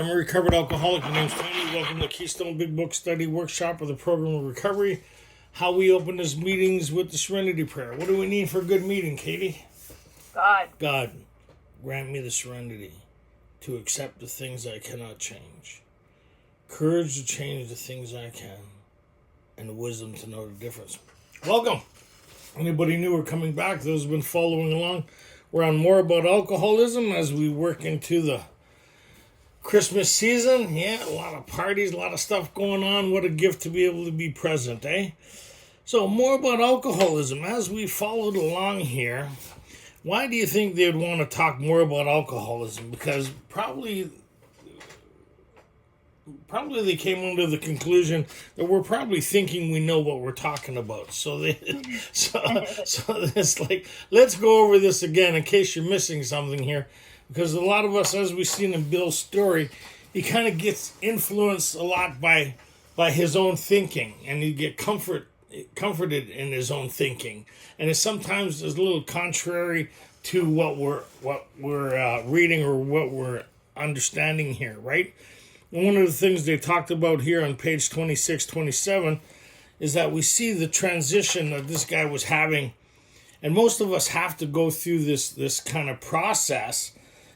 I'm a recovered alcoholic. My name's Tony. Welcome to Keystone Big Book Study Workshop of the Program of Recovery. How we open these meetings with the Serenity Prayer. What do we need for a good meeting, Katie? God, grant me the serenity to accept the things I cannot change, courage to change the things I can, and the wisdom to know the difference. Welcome. Anybody new or coming back, those who've been following along, we're on More About Alcoholism as we work into the Christmas season. Yeah, a lot of parties, a lot of stuff going on. What a gift to be able to be present, eh? So, more about alcoholism. As we followed along here, why do you think they'd want to talk more about alcoholism? Because probably they came under the conclusion that we're probably thinking we know what we're talking about. So it's like, let's go over this again in case you're missing something here. Because a lot of us, as we've seen in Bill's story, he kind of gets influenced a lot by his own thinking, and you get comforted in his own thinking, and it sometimes is a little contrary to what we're reading or what we're understanding here, right? And one of the things they talked about here on page 26, 27 is that we see the transition that this guy was having, and most of us have to go through this kind of process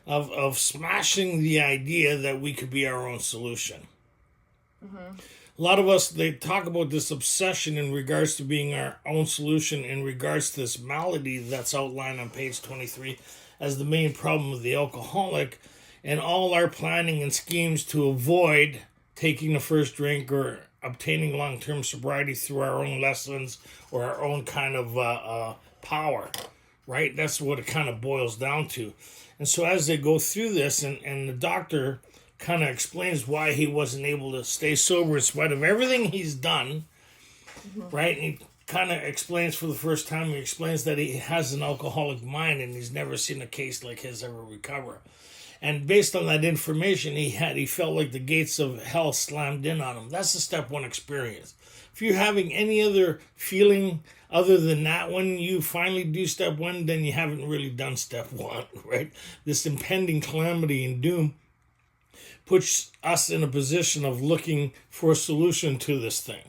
of smashing the idea that we could be our own solution. Mm-hmm. A lot of us, they talk about this obsession in regards to being our own solution in regards to this malady that's outlined on page 23 as the main problem of the alcoholic, and all our planning and schemes to avoid taking the first drink or obtaining long-term sobriety through our own lessons or our own kind of power, right? That's what it kind of boils down to. And so as they go through this, and the doctor kind of explains why he wasn't able to stay sober in spite of everything he's done, mm-hmm. right? And he kind of explains for the first time, he explains that he has an alcoholic mind and he's never seen a case like his ever recover. And based on that information he felt like the gates of hell slammed in on him. That's the step one experience. If you're having any other feeling other than that, when you finally do step one, then you haven't really done step one, right? This impending calamity and doom puts us in a position of looking for a solution to this thing.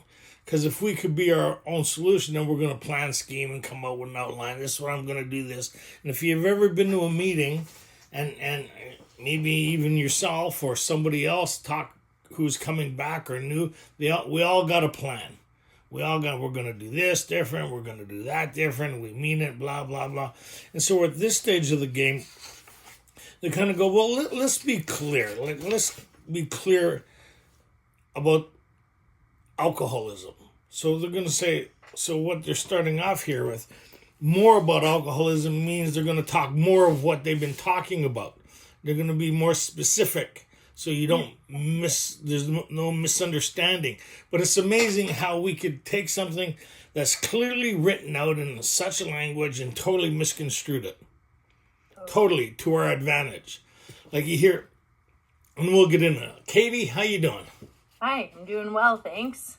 Because if we could be our own solution, then we're going to plan, scheme, and come up with an outline. This is what I'm going to do this. And if you've ever been to a meeting and maybe even yourself or somebody else who's coming back or new, we all got a plan. We're going to do this different, we're going to do that different, we mean it, blah, blah, blah. And so at this stage of the game, they kind of go, well, let's be clear. Let's be clear about alcoholism. So they're going to say, so what they're starting off here with, more about alcoholism means they're going to talk more of what they've been talking about. They're going to be more specific. So you don't there's no misunderstanding. But it's amazing how we could take something that's clearly written out in such a language and totally misconstrued it. Totally to our advantage. Like you hear, and we'll get into it. Katie, how you doing? Hi, I'm doing well, thanks.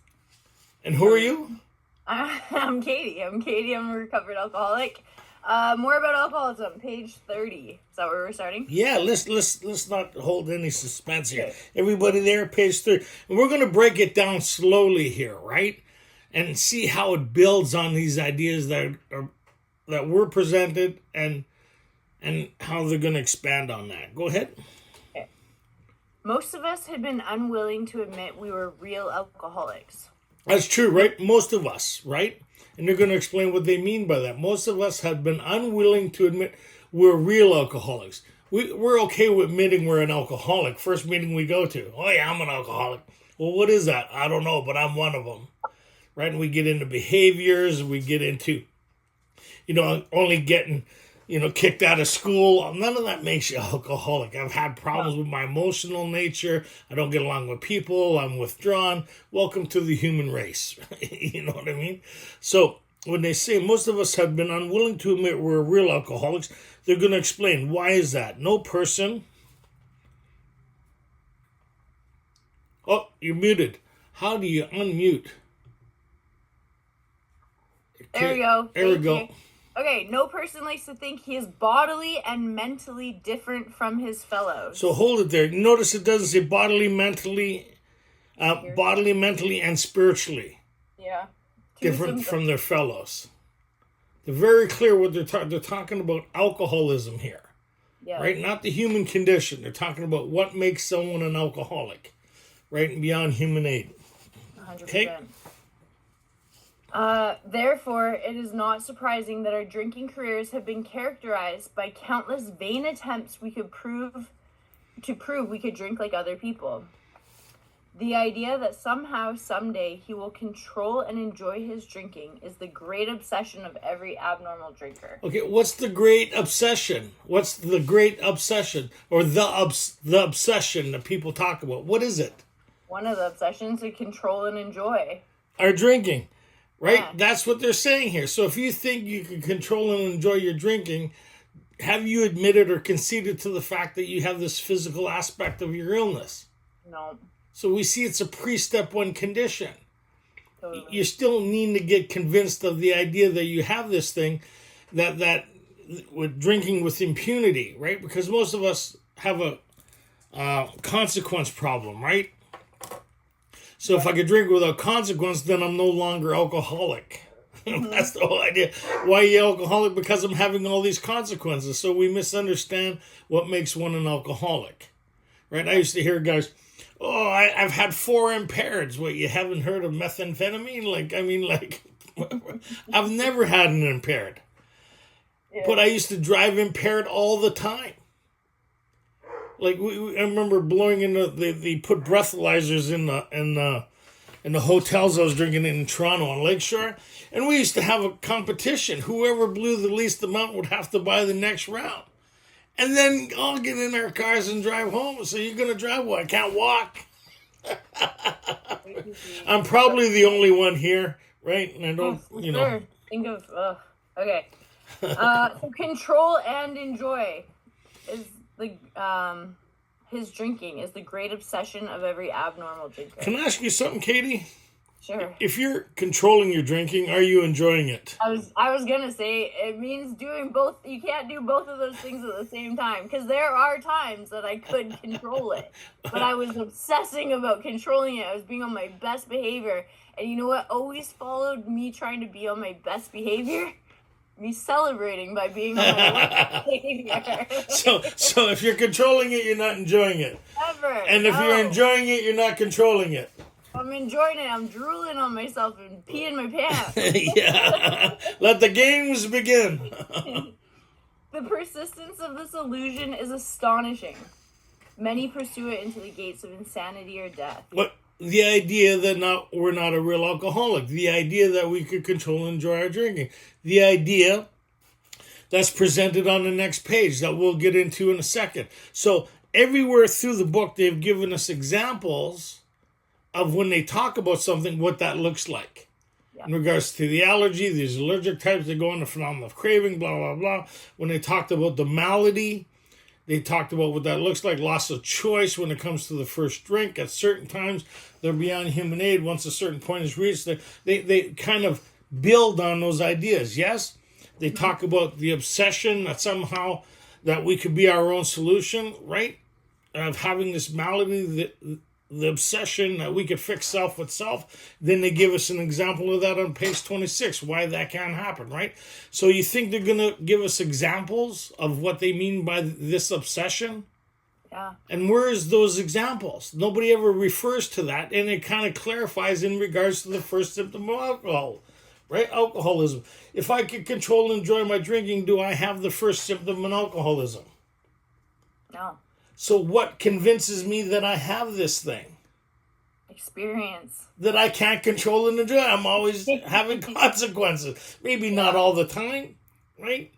And who are you? I'm Katie. I'm a recovered alcoholic. More about alcoholism, page 30. Is that where we're starting? Yeah, let's not hold any suspense here. Okay. Everybody there, page 30. And we're going to break it down slowly here, right? And see how it builds on these ideas that were presented and how they're going to expand on that. Go ahead. Okay. Most of us had been unwilling to admit we were real alcoholics. That's true, right? Most of us, right? And they're going to explain what they mean by that. Most of us have been unwilling to admit we're real alcoholics. We're okay with admitting we're an alcoholic. First meeting we go to, oh yeah, I'm an alcoholic. Well, what is that? I don't know, but I'm one of them. Right? And we get into behaviors. We get into, only getting, kicked out of school. None of that makes you alcoholic. I've had problems with my emotional nature. I don't get along with people. I'm withdrawn. Welcome to the human race. You know what I mean? So when they say most of us have been unwilling to admit we're real alcoholics, they're going to explain why is that. No person. Oh, you're muted. How do you unmute? There we go. There we go. Okay, no person likes to think he is bodily and mentally different from his fellows. So hold it there. Notice it doesn't say bodily, mentally, and spiritually Yeah. different from their fellows. They're very clear what they're talking about alcoholism here. Yeah. Right? Not the human condition. They're talking about what makes someone an alcoholic. Right? And beyond human aid. 100%. Okay? Therefore, it is not surprising that our drinking careers have been characterized by countless vain attempts we could prove we could drink like other people. The idea that somehow, someday, he will control and enjoy his drinking is the great obsession of every abnormal drinker. Okay, what's the great obsession? What's the great obsession? Or the obsession that people talk about? What is it? One of the obsessions to control and enjoy. Our drinking, right? Yeah. That's what they're saying here. So if you think you can control and enjoy your drinking, have you admitted or conceded to the fact that you have this physical aspect of your illness? No. So we see it's a pre-step one condition. Totally. You still need to get convinced of the idea that you have this thing, that with drinking with impunity, right? Because most of us have a consequence problem, right? So if I could drink without consequence, then I'm no longer alcoholic. That's the whole idea. Why are you alcoholic? Because I'm having all these consequences. So we misunderstand what makes one an alcoholic, right? I used to hear guys, oh, I've had 4 impaireds. What, you haven't heard of methamphetamine? I've never had an impaired. Yeah. But I used to drive impaired all the time. I remember blowing in they put breathalyzers in the hotels I was drinking in Toronto on Lakeshore. And we used to have a competition. Whoever blew the least amount would have to buy the next round. And then all get in our cars and drive home. So you're going to drive? Well, I can't walk. I'm probably the only one here, right? And I don't, Sure. Think of, okay. So control and enjoy is his drinking is the great obsession of every abnormal drinker. Can I ask you something, Katie? Sure. If you're controlling your drinking, are you enjoying it? I was gonna say it means doing both. You can't do both of those things at the same time, because there are times that I could control it, but I was obsessing about controlling it. I was being on my best behavior, and you know what always followed me trying to be on my best behavior? Me celebrating by being on my worst behavior. So if you're controlling it, you're not enjoying it. Never. And if you're enjoying it, you're not controlling it. I'm enjoying it. I'm drooling on myself and peeing my pants. Yeah. Let the games begin. The persistence of this illusion is astonishing. Many pursue it into the gates of insanity or death. What? The idea that we're not a real alcoholic. The idea that we could control and enjoy our drinking. The idea that's presented on the next page that we'll get into in a second. So everywhere through the book, they've given us examples of when they talk about something, what that looks like. Yeah. In regards to the allergy, these allergic types, they go on the phenomenon of craving, blah, blah, blah. When they talked about the malady, they talked about what that looks like, loss of choice when it comes to the first drink. At certain times, they're beyond human aid. Once a certain point is reached, they kind of build on those ideas, yes? They talk about the obsession that somehow that we could be our own solution, right? Of having this malady, the obsession that we could fix self with self. Then they give us an example of that on page 26, why that can't happen, right? So you think they're going to give us examples of what they mean by this obsession? Yeah. And where's those examples? Nobody ever refers to that, and it kind of clarifies in regards to the first symptom of alcohol, right? Alcoholism. If I could control and enjoy my drinking, do I have the first symptom of alcoholism? No. So what convinces me that I have this thing? Experience. That I can't control and enjoy. I'm always having consequences. Maybe not all the time, right?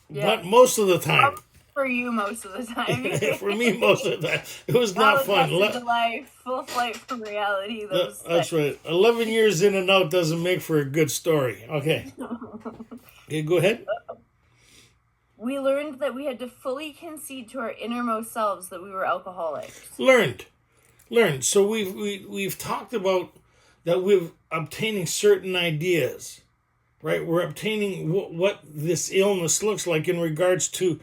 Yeah. But most of the time. For you, most of the time. For me, most of the time. It was not fun. Life, full flight from reality. That's right. 11 years in and out doesn't make for a good story. Okay. Okay, go ahead. We learned that we had to fully concede to our innermost selves that we were alcoholics. Learned. So we've talked about that we're obtaining certain ideas right? We're obtaining what this illness looks like in regards to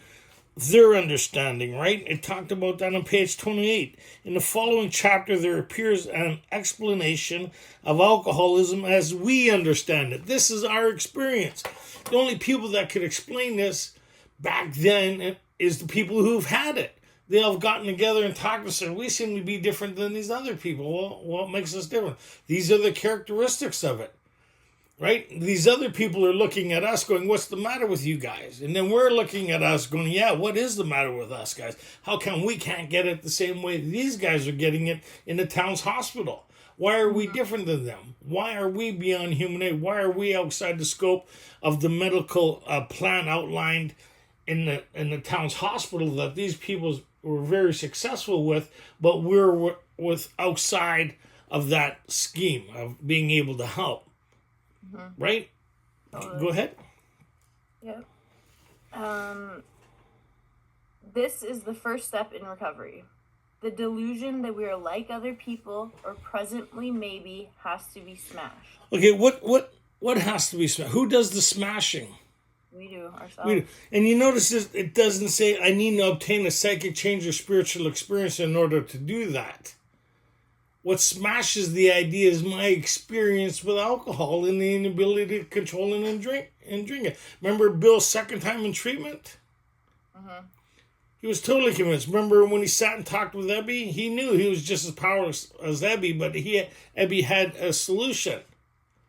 their understanding, right? It talked about that on page 28. In the following chapter, there appears an explanation of alcoholism as we understand it. This is our experience. The only people that could explain this back then is the people who've had it. They all have gotten together and talked and said, we seem to be different than these other people. Well, what makes us different? These are the characteristics of it. Right? These other people are looking at us going, what's the matter with you guys? And then we're looking at us going, yeah, what is the matter with us guys? How come we can't get it the same way these guys are getting it in the town's hospital? Why are we different than them? Why are we beyond human aid? Why are we outside the scope of the medical plan outlined in the town's hospital that these people were very successful with, but we're with outside of that scheme of being able to help? Right? Go ahead. Yep. This is the first step in recovery. The delusion that we are like other people, or presently maybe, has to be smashed. Okay, what has to be smashed? Who does the smashing? We do, ourselves. We do. And you notice it doesn't say, I need to obtain a psychic change or spiritual experience in order to do that. What smashes the idea is my experience with alcohol and the inability to control it and drink it. Remember Bill's second time in treatment? He was totally convinced. Remember when he sat and talked with Ebby? He knew he was just as powerless as Ebby, but Ebby had a solution.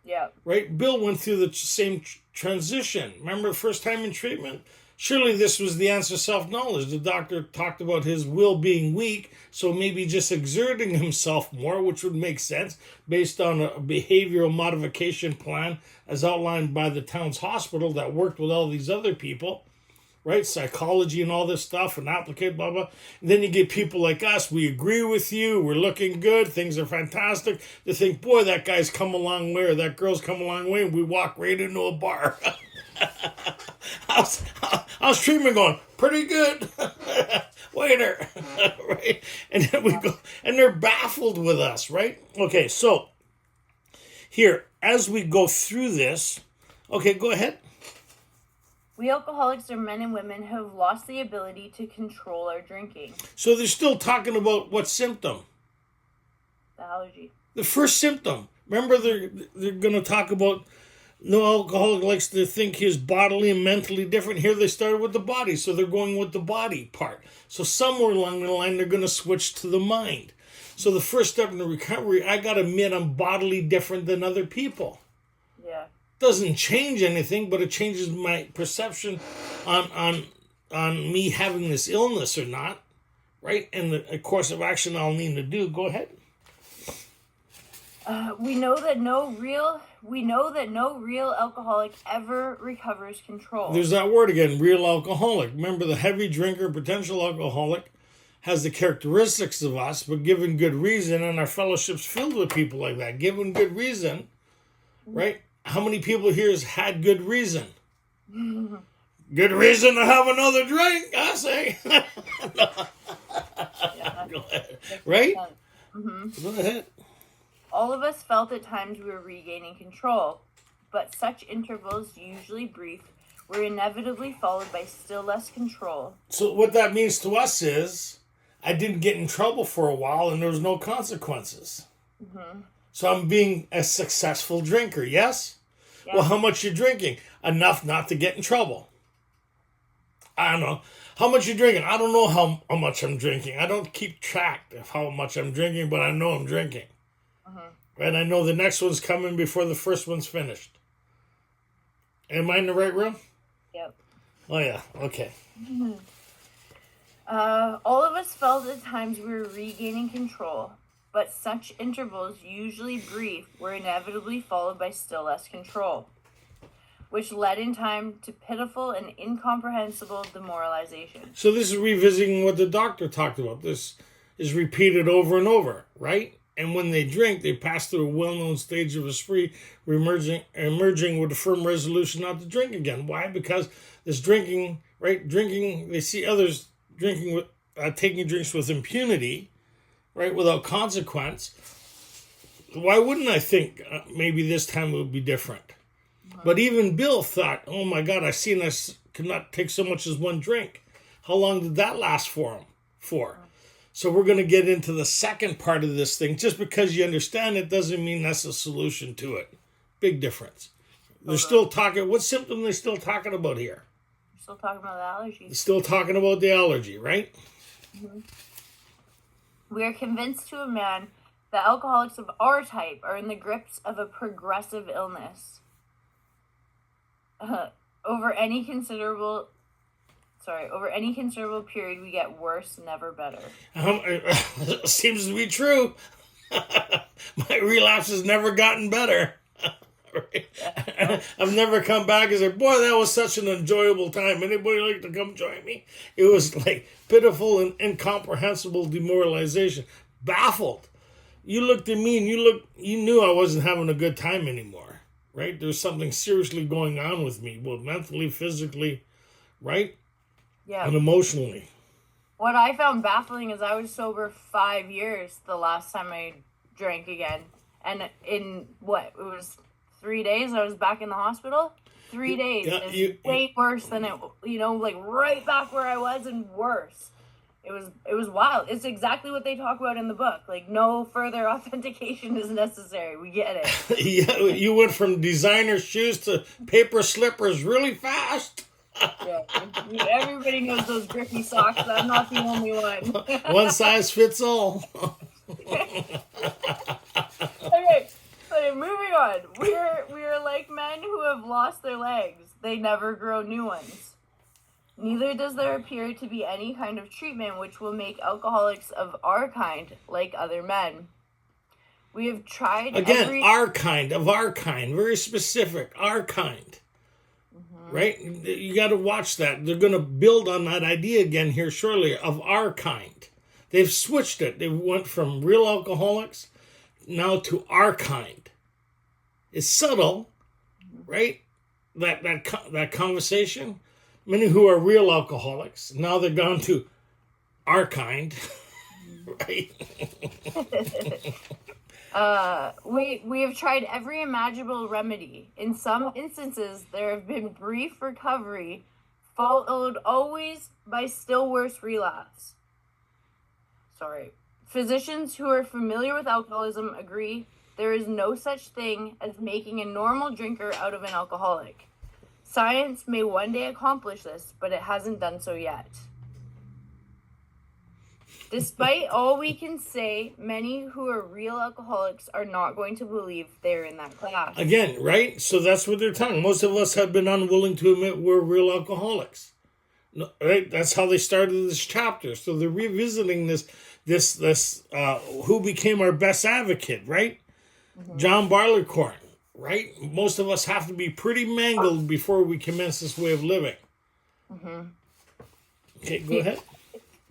Yeah. Right? Bill went through the same transition. Remember the first time in treatment? Surely this was the answer, self-knowledge. The doctor talked about his will being weak, so maybe just exerting himself more, which would make sense based on a behavioral modification plan as outlined by the town's hospital that worked with all these other people, right? Psychology and all this stuff and applicate, blah, blah. And then you get people like us. We agree with you. We're looking good. Things are fantastic. They think, boy, that guy's come a long way or that girl's come a long way. And we walk right into a bar. How's treatment going? Pretty good. Waiter. Right? And then we go, and they're baffled with us, right? Okay, so here, as we go through this, okay, go ahead. We alcoholics are men and women who have lost the ability to control our drinking. So they're still talking about what symptom? The allergy. The first symptom. Remember, they're going to talk about no alcoholic likes to think he's bodily and mentally different. Here they started with the body, so they're going with the body part. So somewhere along the line, they're going to switch to the mind. So the first step in the recovery, I got to admit I'm bodily different than other people. Yeah. Doesn't change anything, but it changes my perception on me having this illness or not, right? And the course of action I'll need to do. Go ahead. We know that no real alcoholic ever recovers control. There's that word again, real alcoholic. Remember, the heavy drinker, potential alcoholic, has the characteristics of us, but given good reason, and our fellowship's filled with people like that. Given good reason, right? How many people here has had good reason? Good reason to have another drink, I say. Yeah. Go ahead. Right? Mm-hmm. Go ahead. All of us felt at times we were regaining control, but such intervals, usually brief, were inevitably followed by still less control. So what that means to us is I didn't get in trouble for a while and there was no consequences. Mm-hmm. So I'm being a successful drinker, yes? Yeah. Well, how much you drinking? Enough not to get in trouble. I don't know. How much you drinking? I don't know how much I'm drinking. I don't keep track of how much I'm drinking, but I know I'm drinking. And I know the next one's coming before the first one's finished. Am I in the right room? Yep. Oh, yeah. Okay. Mm-hmm. All of us felt at times we were regaining control, but such intervals, usually brief, were inevitably followed by still less control, which led in time to pitiful and incomprehensible demoralization. So this is revisiting what the doctor talked about. This is repeated over and over, right? And when they drink, they pass through a well-known stage of a spree, emerging with a firm resolution not to drink again. Why? Because this drinking, right? Drinking, they see others drinking with, taking drinks with impunity, right? Without consequence. Why wouldn't I think maybe this time it would be different? But even Bill thought, oh my God, I seen us could not take so much as one drink. How long did that last for him? So we're going to get into the second part of this thing. Just because you understand it doesn't mean that's a solution to it. Big difference. They're still talking. What symptom are they still talking about here? Still talking about the allergy. They're still talking about the allergy, right? Mm-hmm. We are convinced to a man that alcoholics of our type are in the grips of a progressive illness. Over any considerable period, we get worse, never better. Seems to be true. My relapse has never gotten better. I've never come back and said, boy, that was such an enjoyable time. Anybody like to come join me? It was like pitiful and incomprehensible demoralization. Baffled. You looked at me and you knew I wasn't having a good time anymore, right? There's something seriously going on with me, both mentally, physically, right? Yeah. And emotionally. What I found baffling is I was sober 5 years the last time I drank again. And in it was 3 days, I was back in the hospital. 3 days. Yeah, it's way worse than it, like right back where I was and worse. It was wild. It's exactly what they talk about in the book. Like, no further authentication is necessary. We get it. Yeah, you went from designer shoes to paper slippers really fast. Yeah, everybody knows those grippy socks. I'm not the only one. One size fits all. Okay, moving on. We are like men who have lost their legs. They never grow new ones. Neither does there appear to be any kind of treatment which will make alcoholics of our kind like other men. We have tried our kind, very specific, our kind. Mm-hmm. Right? You got to watch that. They're going to build on that idea again here shortly, of our kind. They've switched it. They went from real alcoholics now to our kind. It's subtle, right? That conversation. Many who are real alcoholics, now they're gone to our kind, right? We have tried every imaginable remedy. In some instances, there have been brief recovery, followed always by still worse relapse. Physicians who are familiar with alcoholism agree there is no such thing as making a normal drinker out of an alcoholic. Science may one day accomplish this, but it hasn't done so yet. Despite all we can say, many who are real alcoholics are not going to believe they're in that class. Again, right? So that's what they're talking. Most of us have been unwilling to admit we're real alcoholics. Right? That's how they started this chapter. So they're revisiting this who became our best advocate, right? Mm-hmm. John Barleycorn. Right? Most of us have to be pretty mangled before we commence this way of living. Mm-hmm. Okay, go ahead.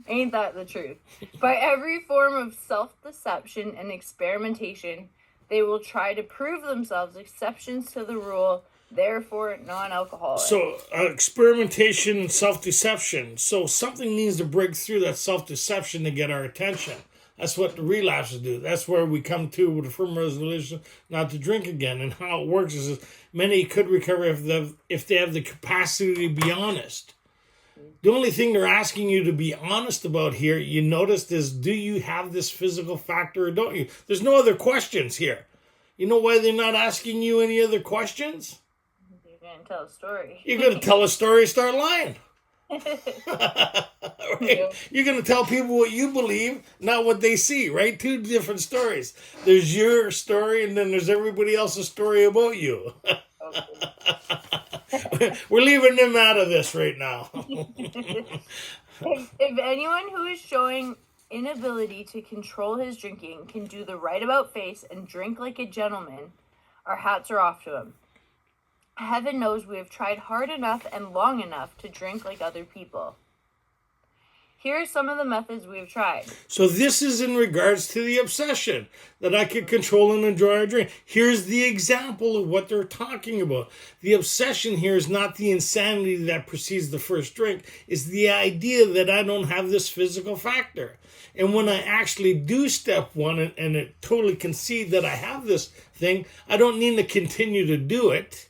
Ain't that the truth? By every form of self-deception and experimentation, they will try to prove themselves exceptions to the rule, therefore non-alcoholic. So, experimentation and self-deception. So, something needs to break through that self-deception to get our attention. That's what the relapses do. That's where we come to with a firm resolution not to drink again. And how it works is many could recover if they have the capacity to be honest. The only thing they're asking you to be honest about here, you noticed, is do you have this physical factor or don't you? There's no other questions here. You know why they're not asking you any other questions? You're going to tell a story. You're going to tell a story, start lying. Right? You're going to tell people what you believe, not what they see, right? Two different stories. There's your story and then there's everybody else's story about you. We're leaving them out of this right now. If anyone who is showing inability to control his drinking can do the right about face and drink like a gentleman, our hats are off to him. Heaven knows we have tried hard enough and long enough to drink like other people. Here are some of the methods we have tried. So this is in regards to the obsession, that I can control and enjoy our drink. Here's the example of what they're talking about. The obsession here is not the insanity that precedes the first drink. It's the idea that I don't have this physical factor. And when I actually do step one and it totally concede that I have this thing, I don't need to continue to do it.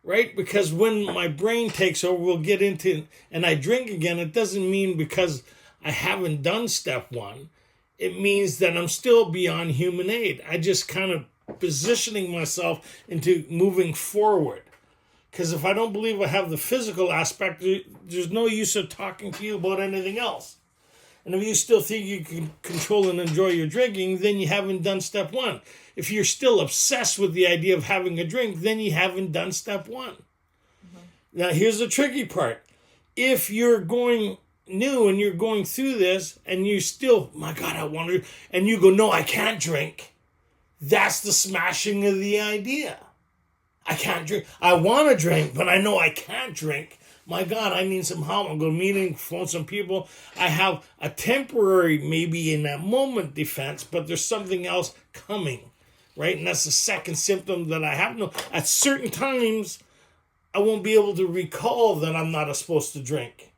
right? Because when my brain takes over, we'll get into, and I drink again, it doesn't mean because I haven't done step one. It means that I'm still beyond human aid. I just kind of positioning myself into moving forward. Because if I don't believe I have the physical aspect, there's no use of talking to you about anything else. And if you still think you can control and enjoy your drinking, then you haven't done step one. If you're still obsessed with the idea of having a drink, then you haven't done step one. Now, here's the tricky part. If you're going new and you're going through this and you still, my God, I want to, and you go, no, I can't drink. That's the smashing of the idea. I can't drink. I want to drink, but I know I can't drink. My God, I need some help. I'm going to meeting, phone some people. I have a temporary, maybe in that moment, defense, but there's something else coming, right? And that's the second symptom that I have. No, at certain times, I won't be able to recall that I'm not supposed to drink.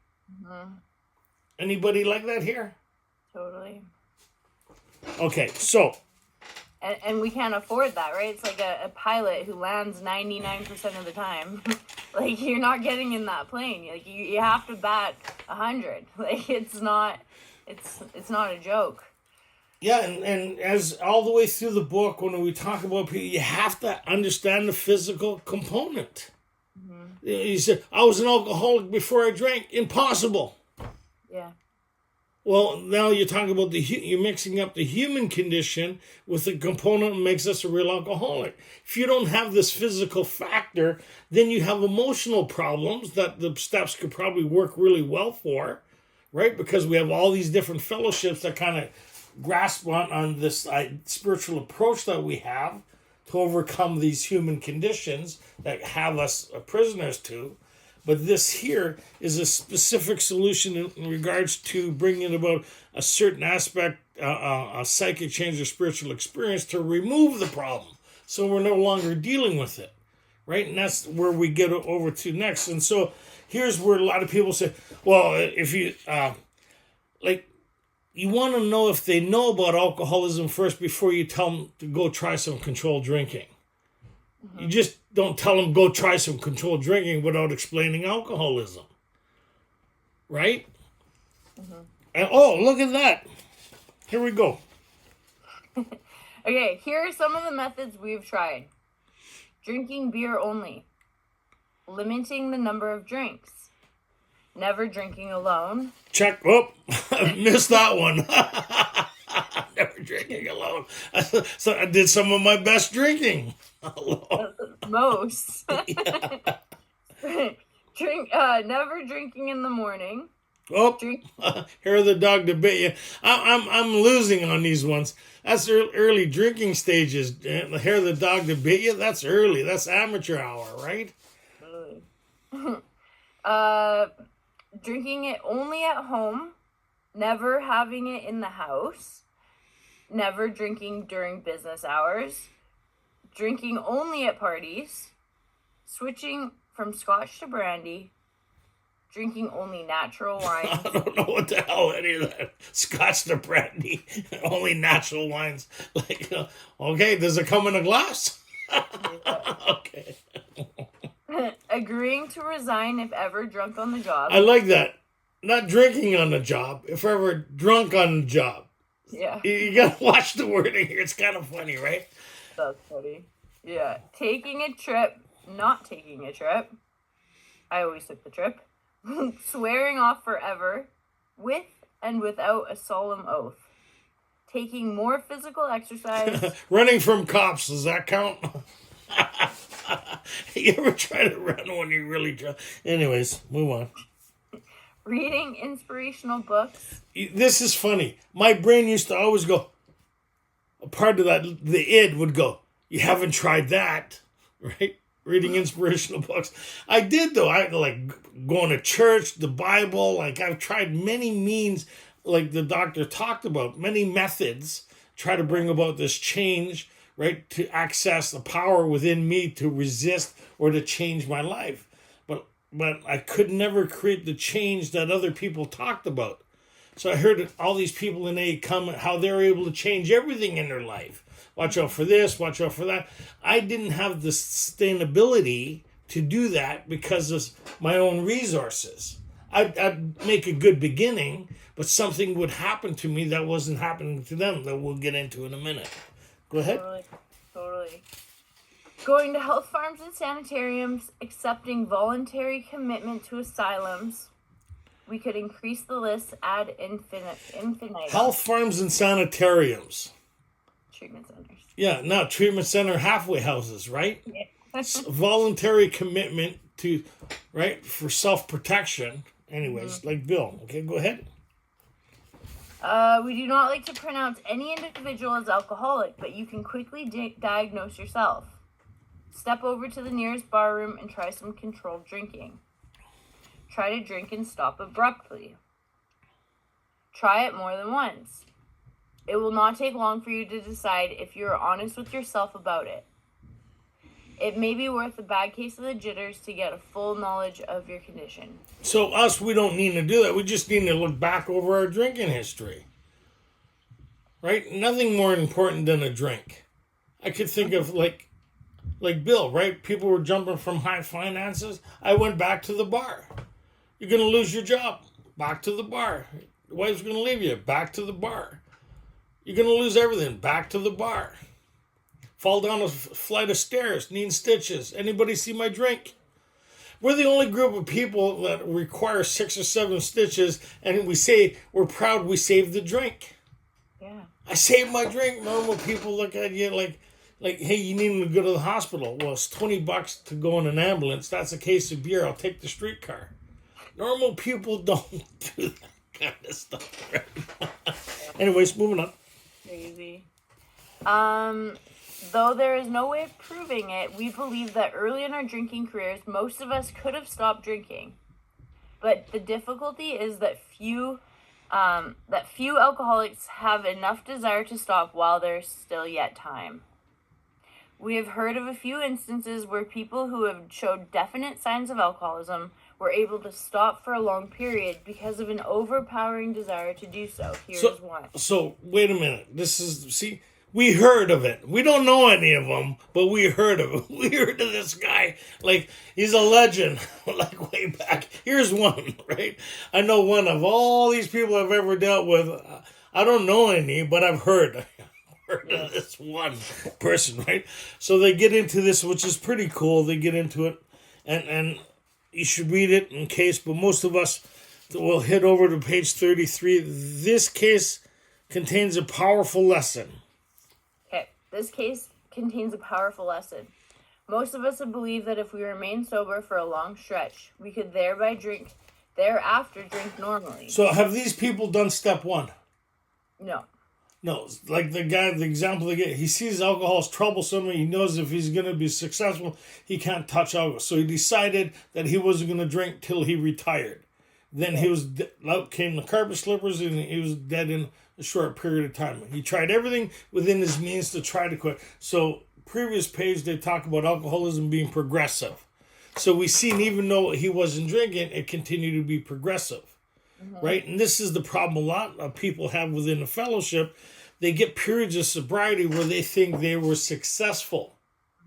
Anybody like that here? Totally. Okay, so. And we can't afford that, right? It's like a pilot who lands 99% of the time. Like, you're not getting in that plane. Like, you have to bat 100. Like, it's not a joke. Yeah, and as all the way through the book, when we talk about people, you have to understand the physical component. You said, I was an alcoholic before I drank. Impossible. Yeah. Well, now you're talking about you're mixing up the human condition with the component that makes us a real alcoholic. If you don't have this physical factor, then you have emotional problems that the steps could probably work really well for, right? Because we have all these different fellowships that kind of grasp on this spiritual approach that we have to overcome these human conditions that have us prisoners to. But this here is a specific solution in regards to bringing about a certain aspect, a psychic change or spiritual experience to remove the problem. So we're no longer dealing with it, right? And that's where we get over to next. And so here's where a lot of people say, well, if you, you want to know if they know about alcoholism first before you tell them to go try some controlled drinking. You just don't tell them go try some controlled drinking without explaining alcoholism. Right? And look at that. Here we go. Okay, here are some of the methods we've tried. Drinking beer only. Limiting the number of drinks. Never drinking alone. Check. Oh, missed that one. Never drinking alone. So I did some of my best drinking. Most. Never drinking in the morning. Oh, here the dog to bit you. I'm losing on these ones. That's early drinking stages. Hair the dog to bit you. That's early. That's amateur hour, right? Drinking it only at home. Never having it in the house. Never drinking during business hours. Drinking only at parties. Switching from scotch to brandy. Drinking only natural wines. I don't know what the hell any of that. Scotch to brandy. Only natural wines. Like, okay, does it come in a glass? Okay. Agreeing to resign if ever drunk on the job. I like that. Not drinking on the job, if ever drunk on the job. Yeah. You gotta watch the wording here. It's kind of funny, right? That's funny. Yeah. Taking a trip, not taking a trip. I always took the trip. Swearing off forever, with and without a solemn oath. Taking more physical exercise. Running from cops, does that count? You ever try to run when you really try? Anyways, move on. Reading inspirational books. This is funny. My brain used to always go, a part of that, the id would go, you haven't tried that, right? Reading inspirational books. I did, though. I like going to church, the Bible. Like, I've tried many means, like the doctor talked about, many methods, try to bring about this change, right? To access the power within me to resist or to change my life. But I could never create the change that other people talked about. So I heard all these people in A come, how they're able to change everything in their life. watch out for this, watch out for that. I didn't have the sustainability to do that because of my own resources. I'd make a good beginning, but something would happen to me that wasn't happening to them that we'll get into in a minute. Go ahead. Totally. Going to health farms and sanitariums, accepting voluntary commitment to asylums. We could increase the list ad infinitum. Health farms and sanitariums. Treatment centers. Yeah, now treatment center halfway houses, right? Yeah. Voluntary commitment to, right, for self-protection. Anyways, like Bill. Okay, go ahead. We do not like to pronounce any individual as alcoholic, but you can quickly diagnose yourself. Step over to the nearest bar room and try some controlled drinking. Try to drink and stop abruptly. Try it more than once. It will not take long for you to decide if you are honest with yourself about it. It may be worth a bad case of the jitters to get a full knowledge of your condition. So we don't need to do that. We just need to look back over our drinking history. Right? Nothing more important than a drink. I could think of like Bill, right? People were jumping from high finances. I went back to the bar. You're going to lose your job. Back to the bar. The wife's going to leave you. Back to the bar. You're going to lose everything. Back to the bar. Fall down a flight of stairs. Need stitches. Anybody see my drink? We're the only group of people that require 6 or 7 stitches, and we say we're proud we saved the drink. Yeah. I saved my drink. Normal people look at you like, hey, you need to go to the hospital. Well, it's $20 to go in an ambulance. That's a case of beer. I'll take the streetcar. Normal people don't do that kind of stuff. Right? Anyways, moving on. Crazy. Though there is no way of proving it, we believe that early in our drinking careers, most of us could have stopped drinking. But the difficulty is that few alcoholics have enough desire to stop while there's still yet time. We have heard of a few instances where people who have showed definite signs of alcoholism were able to stop for a long period because of an overpowering desire to do so. Here's one. So, wait a minute. We heard of it. We don't know any of them, but we heard of it. We heard of this guy. Like, he's a legend. Like, way back. Here's one, right? I know one of all these people I've ever dealt with. I don't know any, but I've heard of this one person, right? So they get into this, which is pretty cool. They get into it, and you should read it in case, but most of us will hit over to page 33. This case contains a powerful lesson. Okay, this case contains a powerful lesson. Most of us have believed that if we remain sober for a long stretch, we could thereafter drink normally. So have these people done step 1? No, like the example they get, he sees alcohol is troublesome and he knows if he's going to be successful, he can't touch alcohol. So he decided that he wasn't going to drink till he retired. Then out came the carpet slippers and he was dead in a short period of time. He tried everything within his means to try to quit. So previous page, they talk about alcoholism being progressive. So we seen even though he wasn't drinking, it continued to be progressive. Mm-hmm. Right? And this is the problem a lot of people have within the fellowship. They get periods of sobriety where they think they were successful.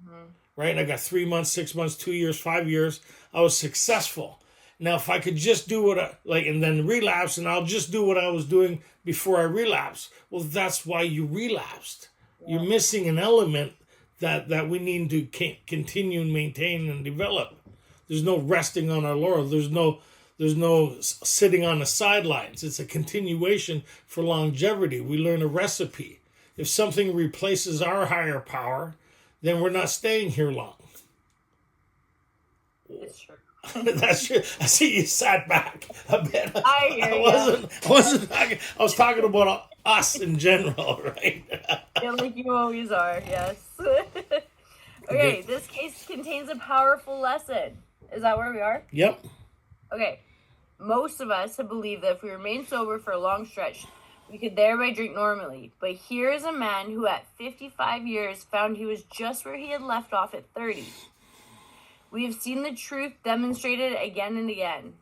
Mm-hmm. Right? I got 3 months, 6 months, 2 years, 5 years. I was successful. Now, if I could just do and then relapse, and I'll just do what I was doing before I relapse. Well, that's why you relapsed. Yeah. You're missing an element that we need to continue and maintain and develop. There's no resting on our laurels. There's no sitting on the sidelines. It's a continuation for longevity. We learn a recipe. If something replaces our higher power, then we're not staying here long. It's true. That's true. I see you sat back a bit. I hear you. I wasn't talking. I was talking about us in general, right? Yeah, like you always are. Yes. Okay, this case contains a powerful lesson. Is that where we are? Yep. Okay. Most of us have believed that if we remain sober for a long stretch, we could thereby drink normally. But here is a man who at 55 years found he was just where he had left off at 30. We have seen the truth demonstrated again and again.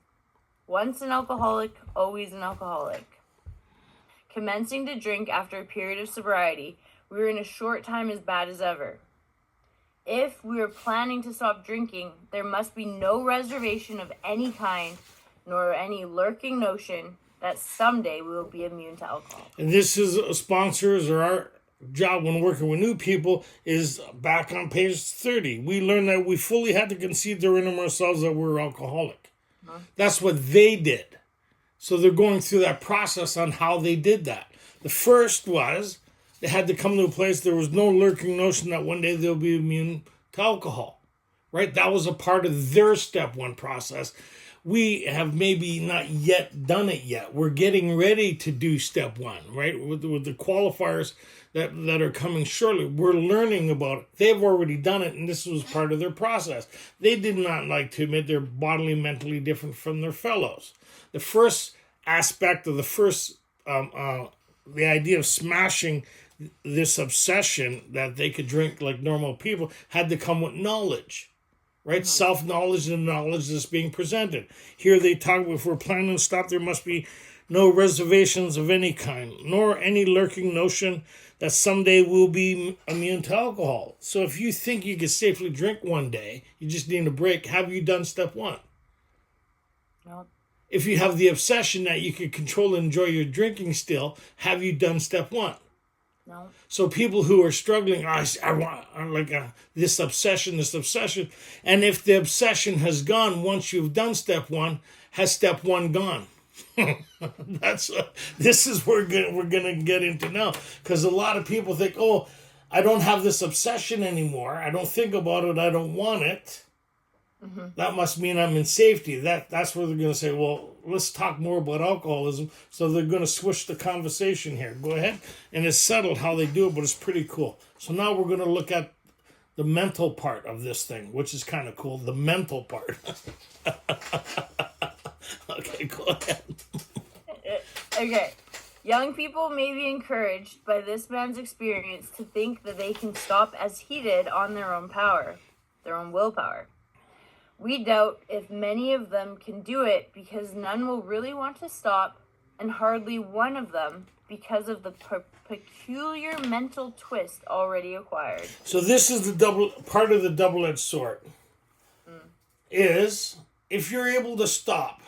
Once an alcoholic, always an alcoholic. Commencing to drink after a period of sobriety, we were in a short time as bad as ever. If we were planning to stop drinking, there must be no reservation of any kind, nor any lurking notion that someday we will be immune to alcohol. And this is sponsors, or our job when working with new people is back on page 30. We learned that we fully had to concede to our innermost selves that we're alcoholic. That's what they did. So they're going through that process on how they did that. The first was they had to come to a place there was no lurking notion that one day they'll be immune to alcohol, right? That was a part of their step one process. We have maybe not yet done it yet. We're getting ready to do step one, right? With the qualifiers that are coming shortly. We're learning about it. They've already done it, and this was part of their process. They did not like to admit they're bodily, mentally different from their fellows. The first aspect of the first, the idea of smashing this obsession that they could drink like normal people had to come with knowledge, right? Self-knowledge and knowledge that's being presented. Here they talk, if we're planning to stop, there must be no reservations of any kind, nor any lurking notion that someday we'll be immune to alcohol. So if you think you can safely drink one day, you just need a break, have you done step one? No. If you have the obsession that you can control and enjoy your drinking still, have you done step one? No. So people who are struggling, I want this obsession, and if the obsession has gone once you've done step one, has step one gone? This is where we're gonna get into now, because a lot of people think, oh, I don't have this obsession anymore. I don't think about it. I don't want it. That must mean I'm in safety. That's where they're going to say, well, let's talk more about alcoholism. So they're going to switch the conversation here. Go ahead. And it's subtle how they do it, but it's pretty cool. So now we're going to look at the mental part of this thing, which is kind of cool. The mental part. Okay, go ahead. Okay. Young people may be encouraged by this man's experience to think that they can stop as he did on their own power, their own willpower. We doubt if many of them can do it because none will really want to stop, and hardly one of them because of the peculiar mental twist already acquired. So this is the part of the double-edged sword. Is if you're able to stop,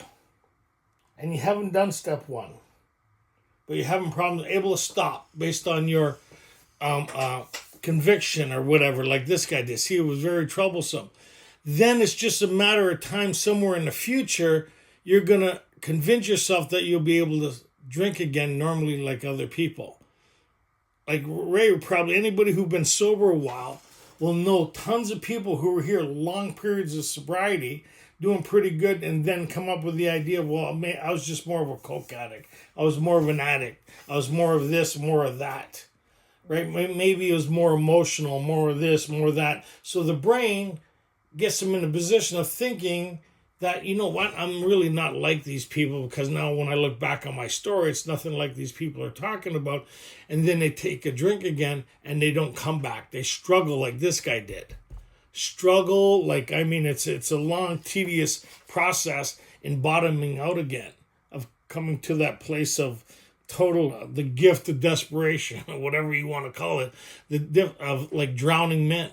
and you haven't done step one, but you're having problems able to stop based on your conviction or whatever, like this guy did. See, it was very troublesome. Then it's just a matter of time somewhere in the future, you're going to convince yourself that you'll be able to drink again normally like other people. Like Ray, probably anybody who's been sober a while will know tons of people who were here long periods of sobriety, doing pretty good, and then come up with the idea of, well, I was just more of a coke addict. I was more of an addict. I was more of this, more of that. Right? Maybe it was more emotional, more of this, more of that. So the brain gets them in a position of thinking that, you know what, I'm really not like these people, because now when I look back on my story, it's nothing like these people are talking about. And then they take a drink again and they don't come back. They struggle like this guy did. Struggle, it's a long, tedious process in bottoming out again, of coming to that place of total, the gift of desperation, or whatever you want to call it, of like drowning men.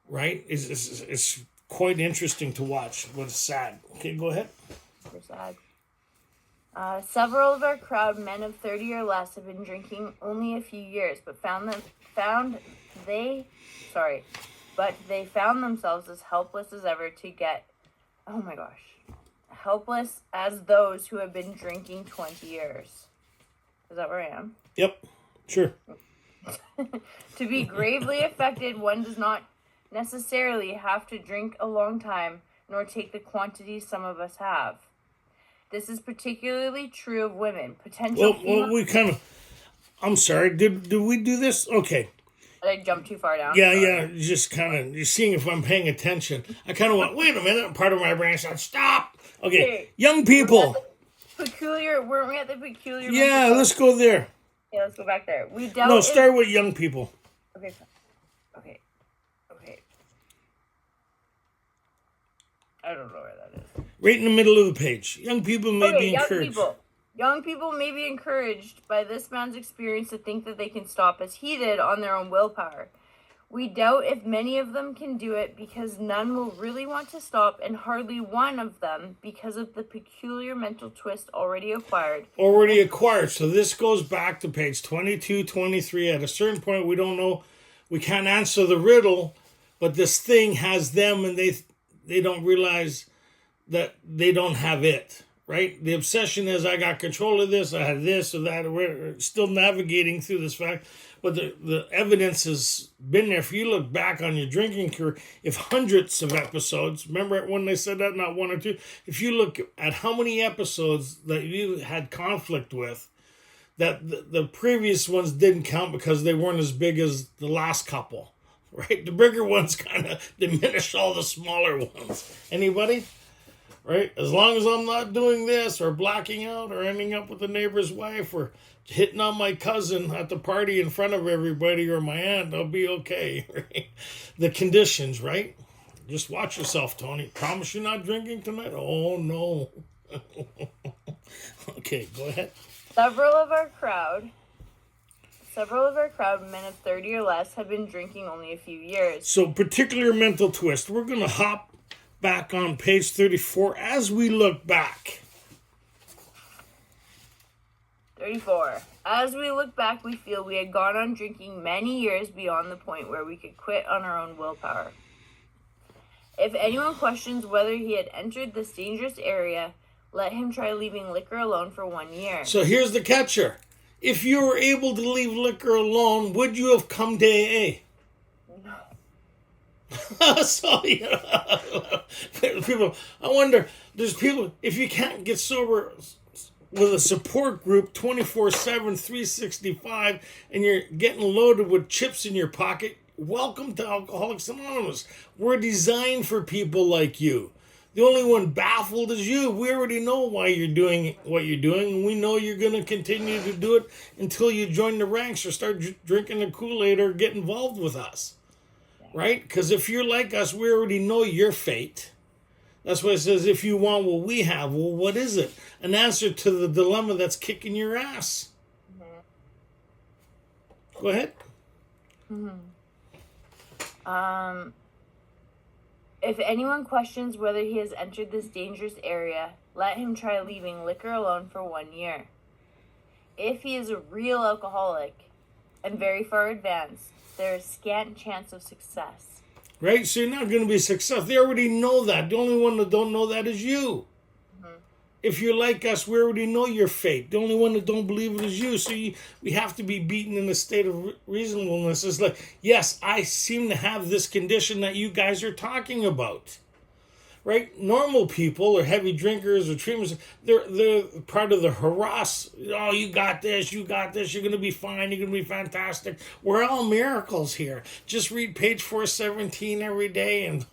Right? It's quite interesting to watch, but it's sad. Okay, go ahead. We're sad. Several of our crowd, men of 30 or less, have been drinking only a few years, but they found themselves as helpless as ever to get, helpless as those who have been drinking 20 years. Is that where I am? Yep, sure. To be gravely affected, one does not necessarily have to drink a long time, nor take the quantity some of us have. This is particularly true of women. I'm sorry, did we do this? Okay. Did I jump too far down? Yeah, just you're seeing if I'm paying attention. I kind of went, wait a minute, part of my brain said, stop! Okay, young people. Weren't we at the peculiar? Yeah, let's go there. Yeah, let's go back there. Start with young people. Okay. I don't know where that is. Right in the middle of the page. Young people may be encouraged. Young people may be encouraged by this man's experience to think that they can stop as he did on their own willpower. We doubt if many of them can do it because none will really want to stop, and hardly one of them because of the peculiar mental twist already acquired. So this goes back to page 22, 23. At a certain point, we don't know, we can't answer the riddle, but this thing has them, and they don't realize that they don't have it, right? The obsession is, I got control of this, I had this or that, or we're still navigating through this fact. But the evidence has been there. If you look back on your drinking career, if hundreds of episodes, remember when they said that, not one or two, if you look at how many episodes that you had conflict with, that the previous ones didn't count because they weren't as big as the last couple, right? The bigger ones kind of diminish all the smaller ones. Anybody? Right? As long as I'm not doing this or blacking out or ending up with the neighbor's wife or hitting on my cousin at the party in front of everybody or my aunt, I'll be okay. Right? The conditions, right? Just watch yourself, Tony. Promise you're not drinking tonight? Oh, no. Okay, go ahead. Several of our crowd, men of 30 or less, have been drinking only a few years. So, particular mental twist. We're going to hop back on page 34 as we look back. 34. As we look back, we feel we had gone on drinking many years beyond the point where we could quit on our own willpower. If anyone questions whether he had entered this dangerous area, let him try leaving liquor alone for 1 year. So here's the catcher. If you were able to leave liquor alone, would you have come to AA? No. So, people, I wonder, there's people, if you can't get sober with a support group 24/7, 365, and you're getting loaded with chips in your pocket, welcome to Alcoholics Anonymous. We're designed for people like you. The only one baffled is you. We already know why you're doing what you're doing, and we know you're going to continue to do it until you join the ranks or start drinking the Kool-Aid or get involved with us. Right? Because if you're like us, we already know your fate. That's why it says, if you want what we have, well, what is it? An answer to the dilemma that's kicking your ass. Mm-hmm. Go ahead. Mm-hmm. If anyone questions whether he has entered this dangerous area, let him try leaving liquor alone for 1 year. If he is a real alcoholic and very far advanced, there is scant chance of success. Right? So you're not going to be successful. They already know that. The only one that don't know that is you. Mm-hmm. If you're like us, we already know your fate. The only one that don't believe it is you. So we have to be beaten in a state of reasonableness. It's like, yes, I seem to have this condition that you guys are talking about. Right? Normal people or heavy drinkers or treatments, they're part of the harass. Oh, you got this, you're going to be fine, you're going to be fantastic. We're all miracles here. Just read page 417 every day and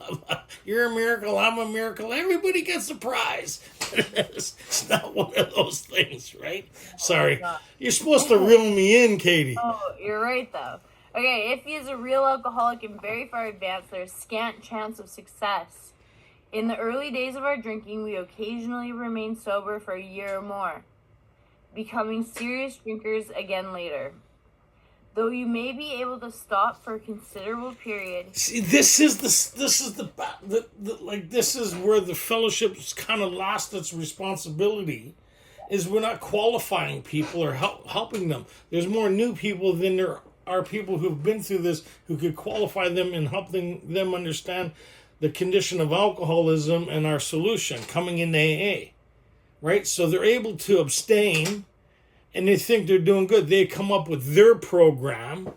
you're a miracle, I'm a miracle. Everybody gets a prize. It's not one of those things, right? Sorry. You're supposed to reel me in, Katie. Oh, you're right, though. Okay, if he is a real alcoholic and very far advanced, there's scant chance of success. In the early days of our drinking, we occasionally remained sober for a year or more, becoming serious drinkers again later. Though you may be able to stop for a considerable period. See, this is where the fellowship's kind of lost its responsibility. Is we're not qualifying people or helping them. There's more new people than there are people who've been through this who could qualify them and helping them understand the condition of alcoholism and our solution coming into AA, right? So they're able to abstain and they think they're doing good. They come up with their program,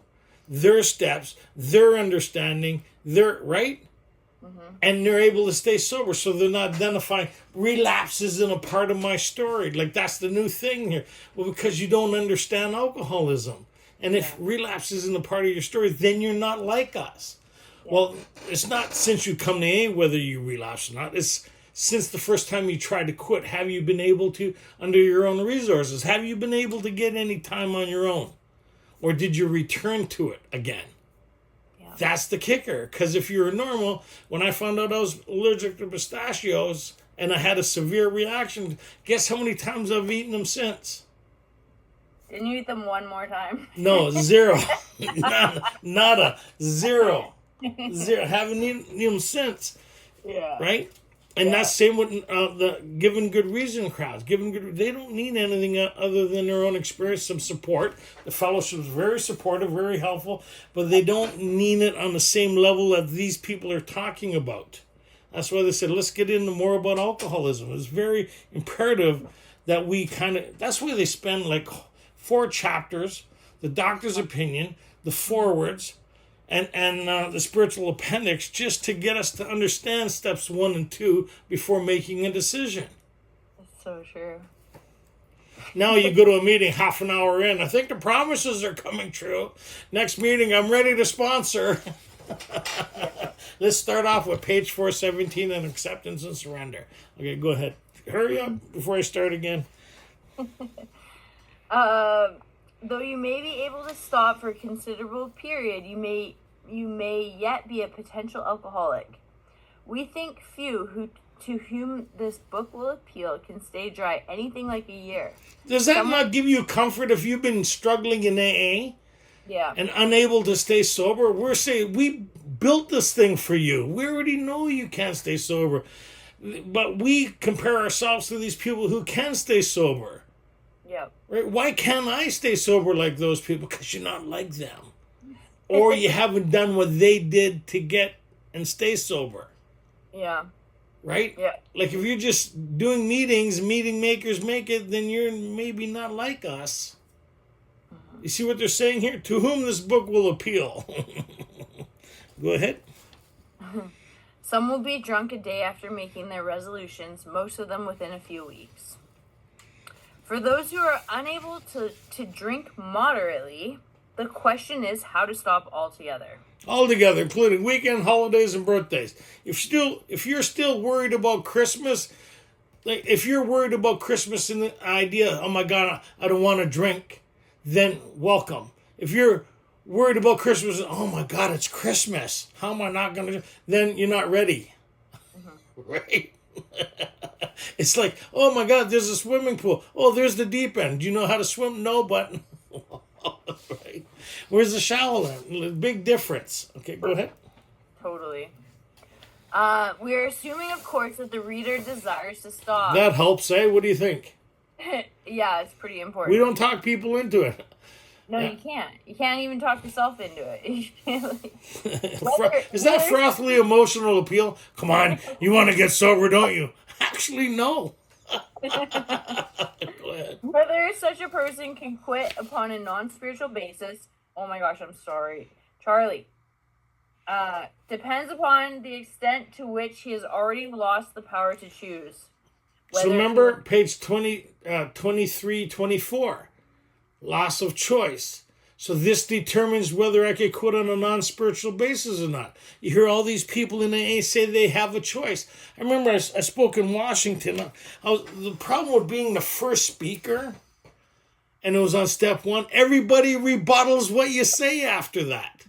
their steps, their understanding, right? Mm-hmm. And they're able to stay sober. So they're not identifying relapse isn't a part of my story. Like that's the new thing here. Well, because you don't understand alcoholism. And if relapse isn't a part of your story, then you're not like us. Well, it's not since you come to AA whether you relapse or not. It's since the first time you tried to quit. Have you been able to, under your own resources, have you been able to get any time on your own? Or did you return to it again? Yeah. That's the kicker. Because if you're normal, when I found out I was allergic to pistachios and I had a severe reaction. Guess how many times I've eaten them since? Didn't you eat them one more time? No, zero. Nada. Zero. Haven't eaten them since. Yeah. Right? And that's same with the given good reason crowds. They don't need anything other than their own experience, some support. The fellowship is very supportive, very helpful, but they don't need it on the same level that these people are talking about. That's why they said, let's get into more about alcoholism. It's very imperative that we that's why they spend like 4 chapters, the doctor's opinion, the forewords, and the spiritual appendix, just to get us to understand steps 1 and 2 before making a decision. That's so true. Now you go to a meeting half an hour in, I think the promises are coming true. Next meeting, I'm ready to sponsor. Let's start off with page 417 and acceptance and surrender. Okay, go ahead. Hurry up before I start again. Though you may be able to stop for a considerable period, you may yet be a potential alcoholic. We think few to whom this book will appeal can stay dry anything like a year. Does that not give you comfort if you've been struggling in AA? Yeah. And unable to stay sober? We're saying we built this thing for you. We already know you can't stay sober. But we compare ourselves to these people who can stay sober. Yeah. Right? Why can't I stay sober like those people? Because you're not like them. Or you haven't done what they did to get and stay sober. Yeah. Right? Yeah. Like if you're just doing meetings, meeting makers make it, then you're maybe not like us. You see what they're saying here? To whom this book will appeal. Go ahead. Some will be drunk a day after making their resolutions, most of them within a few weeks. For those who are unable to drink moderately, the question is how to stop altogether. Altogether, including weekend, holidays, and birthdays. If you're still worried about Christmas, like if you're worried about Christmas and the idea, oh my God, I don't want to drink, then welcome. If you're worried about Christmas, oh my God, it's Christmas. How am I not going to? Then you're not ready. Mm-hmm. Right? It's like, oh my God, there's a swimming pool. Oh, there's the deep end. Do you know how to swim? No, but right. Where's the shallow end? Big difference. Okay, go ahead. Totally. We are assuming, of course, that the reader desires to stop. That helps, eh? What do you think? Yeah, it's pretty important. We don't talk people into it. No, you can't. You can't even talk yourself into it. Is that frothy emotional appeal? Come on, you want to get sober, don't you? Actually, no. Go ahead. Whether such a person can quit upon a non-spiritual basis, oh my gosh, I'm sorry, Charlie, depends upon the extent to which he has already lost the power to choose. So remember page 23, 24. Loss of choice. So this determines whether I could quit on a non-spiritual basis or not. You hear all these people in AA say they have a choice. I remember I spoke in Washington. The problem with being the first speaker, and it was on step 1, everybody rebuttals what you say after that.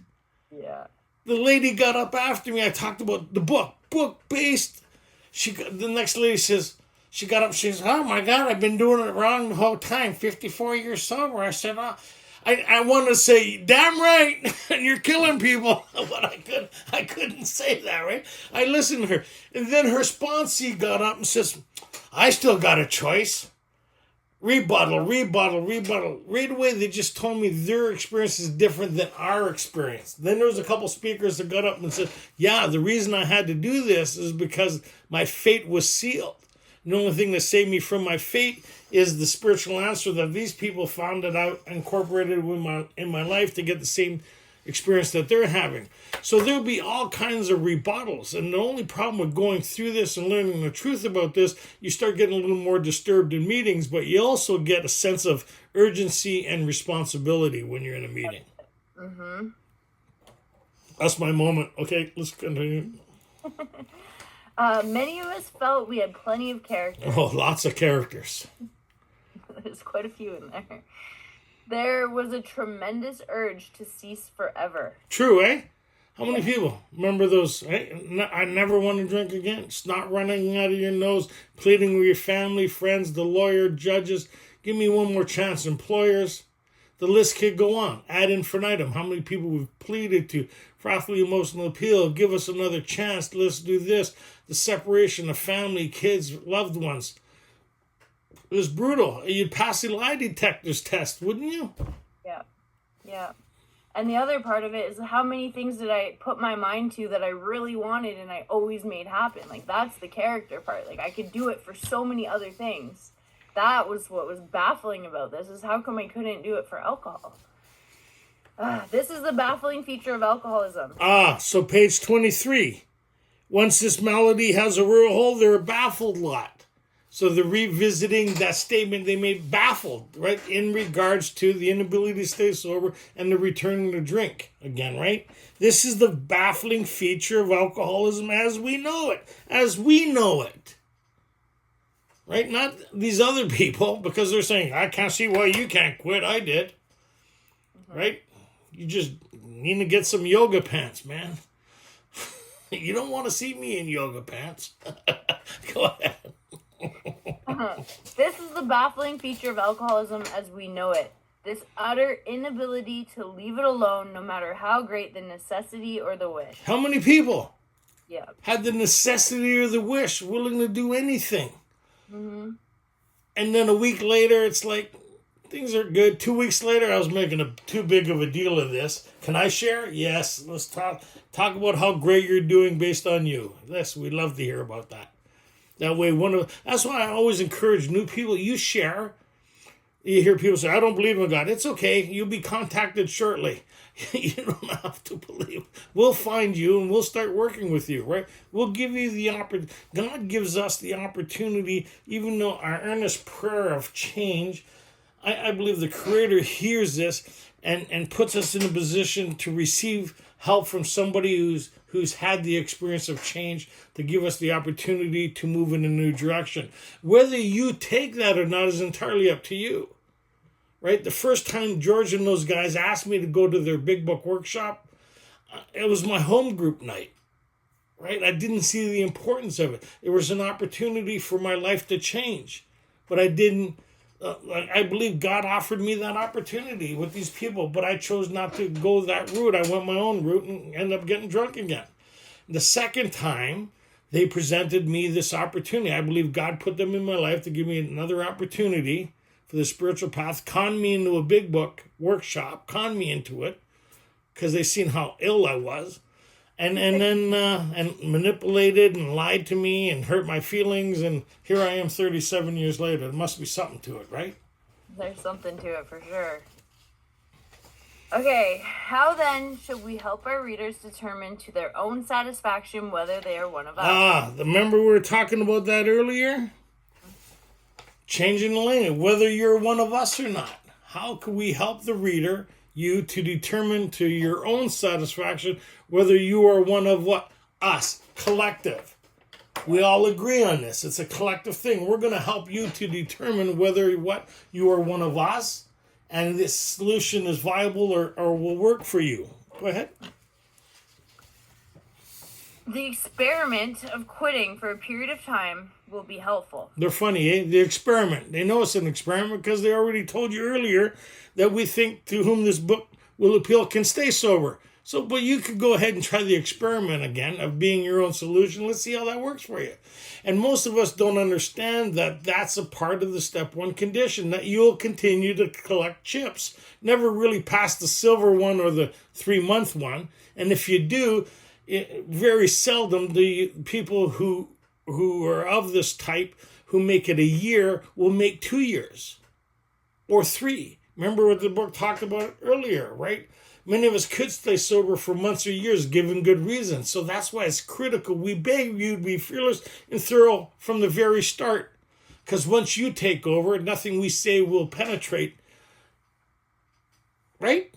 Yeah. The lady got up after me. I talked about the book-based. The next lady says, she got up, she says, oh my God, I've been doing it wrong the whole time, 54 years sober. I said, I wanted to say, damn right, and you're killing people, but I couldn't say that, right? I listened to her. And then her sponsee got up and says, I still got a choice. Rebuttal. Right away, they just told me their experience is different than our experience. Then there was a couple speakers that got up and said, yeah, the reason I had to do this is because my fate was sealed. The only thing that saved me from my fate is the spiritual answer that these people found that I incorporated in my life to get the same experience that they're having. So there'll be all kinds of rebuttals. And the only problem with going through this and learning the truth about this, you start getting a little more disturbed in meetings, but you also get a sense of urgency and responsibility when you're in a meeting. Mm-hmm. That's my moment. Okay, let's continue. Many of us felt we had plenty of characters. Oh, lots of characters. There's quite a few in there. There was a tremendous urge to cease forever. True, eh? How many people remember those? I never want to drink again. Snot running out of your nose, pleading with your family, friends, the lawyer, judges. Give me one more chance, employers. The list could go on. Ad infinitum. How many people we've pleaded to for awfully emotional appeal? Give us another chance. Let's do this. The separation of family, kids, loved ones. It was brutal. You'd pass the lie detector's test, wouldn't you? Yeah. Yeah. And the other part of it is how many things did I put my mind to that I really wanted and I always made happen. Like, that's the character part. Like, I could do it for so many other things. That was what was baffling about this, is how come I couldn't do it for alcohol? This is the baffling feature of alcoholism. So page 23. Once this malady has a real hold, they're a baffled lot. So they're revisiting that statement they made, baffled, right, in regards to the inability to stay sober and the returning to drink again, right? This is the baffling feature of alcoholism as we know it. As we know it. Right? Not these other people, because they're saying, I can't see why you can't quit. I did. Right? You just need to get some yoga pants, man. You don't want to see me in yoga pants. Go ahead. This is the baffling feature of alcoholism as we know it. This utter inability to leave it alone, no matter how great the necessity or the wish. How many people had the necessity or the wish, willing to do anything? Mm-hmm. And then a week later, it's like, things are good. 2 weeks later, I was making too big of a deal of this. Can I share? Yes. Let's talk about how great you're doing based on you. Yes, we'd love to hear about that. That way, that's why I always encourage new people. You share. You hear people say, I don't believe in God. It's okay. You'll be contacted shortly. You don't have to believe. We'll find you and we'll start working with you, right? We'll give you the opportunity. God gives us the opportunity, even though our earnest prayer of change, I believe the Creator hears this and puts us in a position to receive help from somebody who's had the experience of change, to give us the opportunity to move in a new direction. Whether you take that or not is entirely up to you. Right? The first time George and those guys asked me to go to their big book workshop, it was my home group night. Right? I didn't see the importance of it. It was an opportunity for my life to change. But I didn't. I believe God offered me that opportunity with these people, but I chose not to go that route. I went my own route and ended up getting drunk again. The second time, they presented me this opportunity. I believe God put them in my life to give me another opportunity for the spiritual path, con me into a big book workshop, con me into it, because they seen how ill I was, and then manipulated and lied to me and hurt my feelings, and here I am 37 years later. There must be something to it, right? There's something to it for sure. Okay, how then should we help our readers determine to their own satisfaction whether they are one of us? Remember we were talking about that earlier? Changing the language, whether you're one of us or not. How can we help the reader, you, to determine to your own satisfaction whether you are one of what? Us, collective. We all agree on this. It's a collective thing. We're going to help you to determine whether you are one of us and this solution is viable or will work for you. Go ahead. The experiment of quitting for a period of time will be helpful. They're funny, eh? The experiment. They know it's an experiment because they already told you earlier that we think to whom this book will appeal can stay sober. So, but you could go ahead and try the experiment again of being your own solution. Let's see how that works for you. And most of us don't understand that that's a part of the step one condition, that you'll continue to collect chips. Never really past the silver one or the 3-month one. And if you do, very seldom the people who are of this type who make it a year will make 2 years or 3. Remember what the book talked about earlier, right? Many of us could stay sober for months or years given good reasons. So that's why it's critical. We beg you to be fearless and thorough from the very start. Because once you take over, nothing we say will penetrate. Right?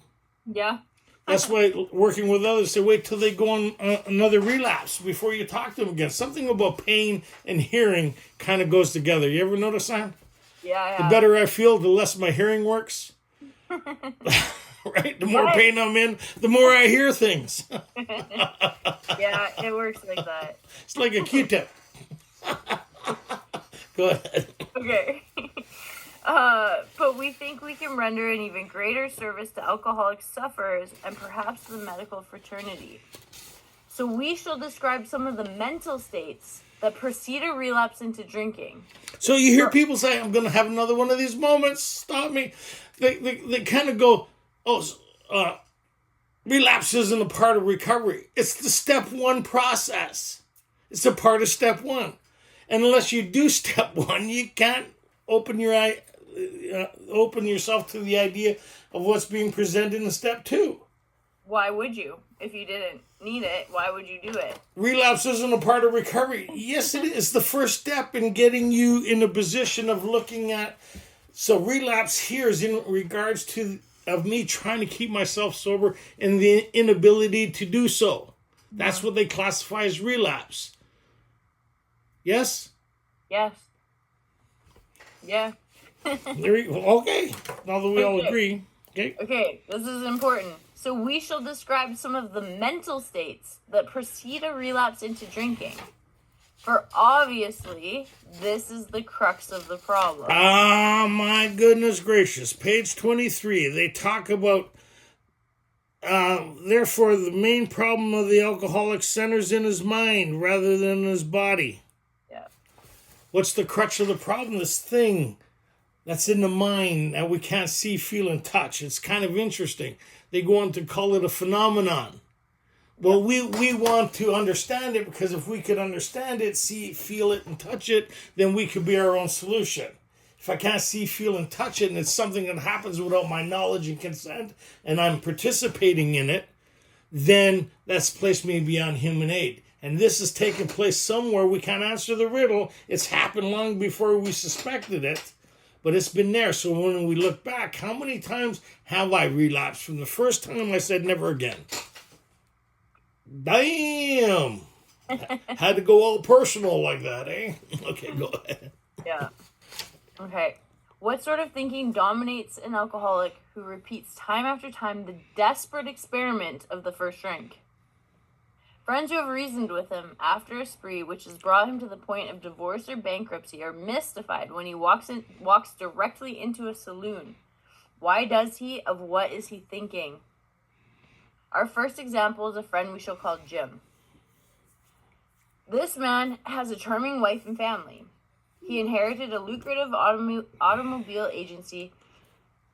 Yeah. That's why working with others, say wait till they go on another relapse before you talk to them again. Something about pain and hearing kind of goes together. You ever notice that? Yeah. The better I feel, the less my hearing works. right? The more pain I'm in, the more I hear things. Yeah, it works like that. It's like a Q-tip. Go ahead. Okay. But we think we can render an even greater service to alcoholic sufferers and perhaps the medical fraternity. So we shall describe some of the mental states that precede a relapse into drinking. So you hear people say, I'm going to have another one of these moments. Stop me. They kind of go, relapse isn't a part of recovery. It's the step one process. It's a part of step one. And unless you do step one, you can't open yourself to the idea of what's being presented in step two. Why would you? If you didn't need it, why would you do it? Relapse isn't a part of recovery. Yes, it is. The first step in getting you in a position of looking at. So relapse here is in regards to of me trying to keep myself sober and the inability to do so. That's what they classify as relapse. Yes? Yes. Yeah. Okay. Now that we all agree. Okay. Okay, this is important. So we shall describe some of the mental states that precede a relapse into drinking. For obviously, this is the crux of the problem. Ah, my goodness gracious. Page 23. They talk about, therefore, the main problem of the alcoholic centers in his mind rather than in his body. Yeah. What's the crux of the problem? This thing that's in the mind that we can't see, feel, and touch. It's kind of interesting. They go on to call it a phenomenon. Well, we want to understand it, because if we could understand it, see, feel it, and touch it, then we could be our own solution. If I can't see, feel, and touch it, and it's something that happens without my knowledge and consent, and I'm participating in it, then that's placed me beyond human aid. And this has taken place somewhere. We can't answer the riddle. It's happened long before we suspected it. But it's been there. So when we look back, how many times have I relapsed? From the first time I said never again. Damn. Had to go all personal like that, eh? Okay, go ahead. Yeah. Okay. What sort of thinking dominates an alcoholic who repeats time after time the desperate experiment of the first drink? Friends who have reasoned with him after a spree which has brought him to the point of divorce or bankruptcy are mystified when he walks directly into a saloon. Why does he? Of what is he thinking? Our first example is a friend we shall call Jim. This man has a charming wife and family. He inherited a lucrative automobile agency.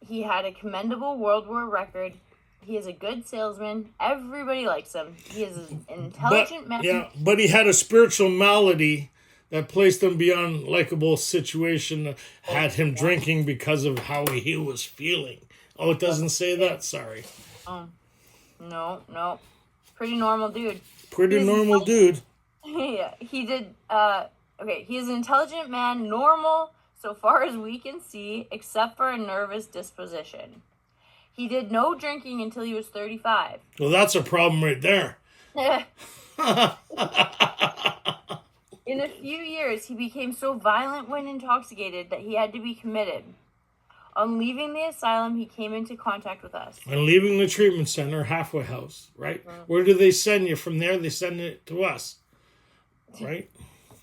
He had a commendable World War record. He is a good salesman. Everybody likes him. He is an intelligent man. Yeah, but he had a spiritual malady that placed him beyond likable situation, had him drinking because of how he was feeling. Oh, it doesn't say that? Sorry. No. Pretty normal dude. Pretty normal dude. Yeah, he did, okay, he is an intelligent man, normal so far as we can see, except for a nervous disposition. He did no drinking until he was 35. Well, that's a problem right there. In a few years, he became so violent when intoxicated that he had to be committed. On leaving the asylum, he came into contact with us. And leaving the treatment center, halfway house, right? Where do they send you? From there, they send it to us, right?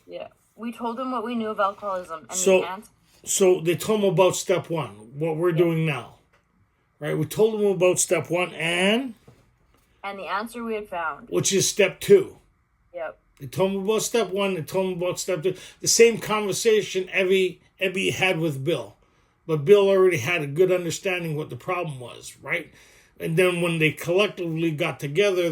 Yeah. We told him what we knew of alcoholism. And so they told him about step one, what we're doing now. Right, we told them about step one and the answer we had found, which is step two. Yep. They told them about step one. They told them about step two. The same conversation Ebby had with Bill, but Bill already had a good understanding what the problem was, right? And then when they collectively got together,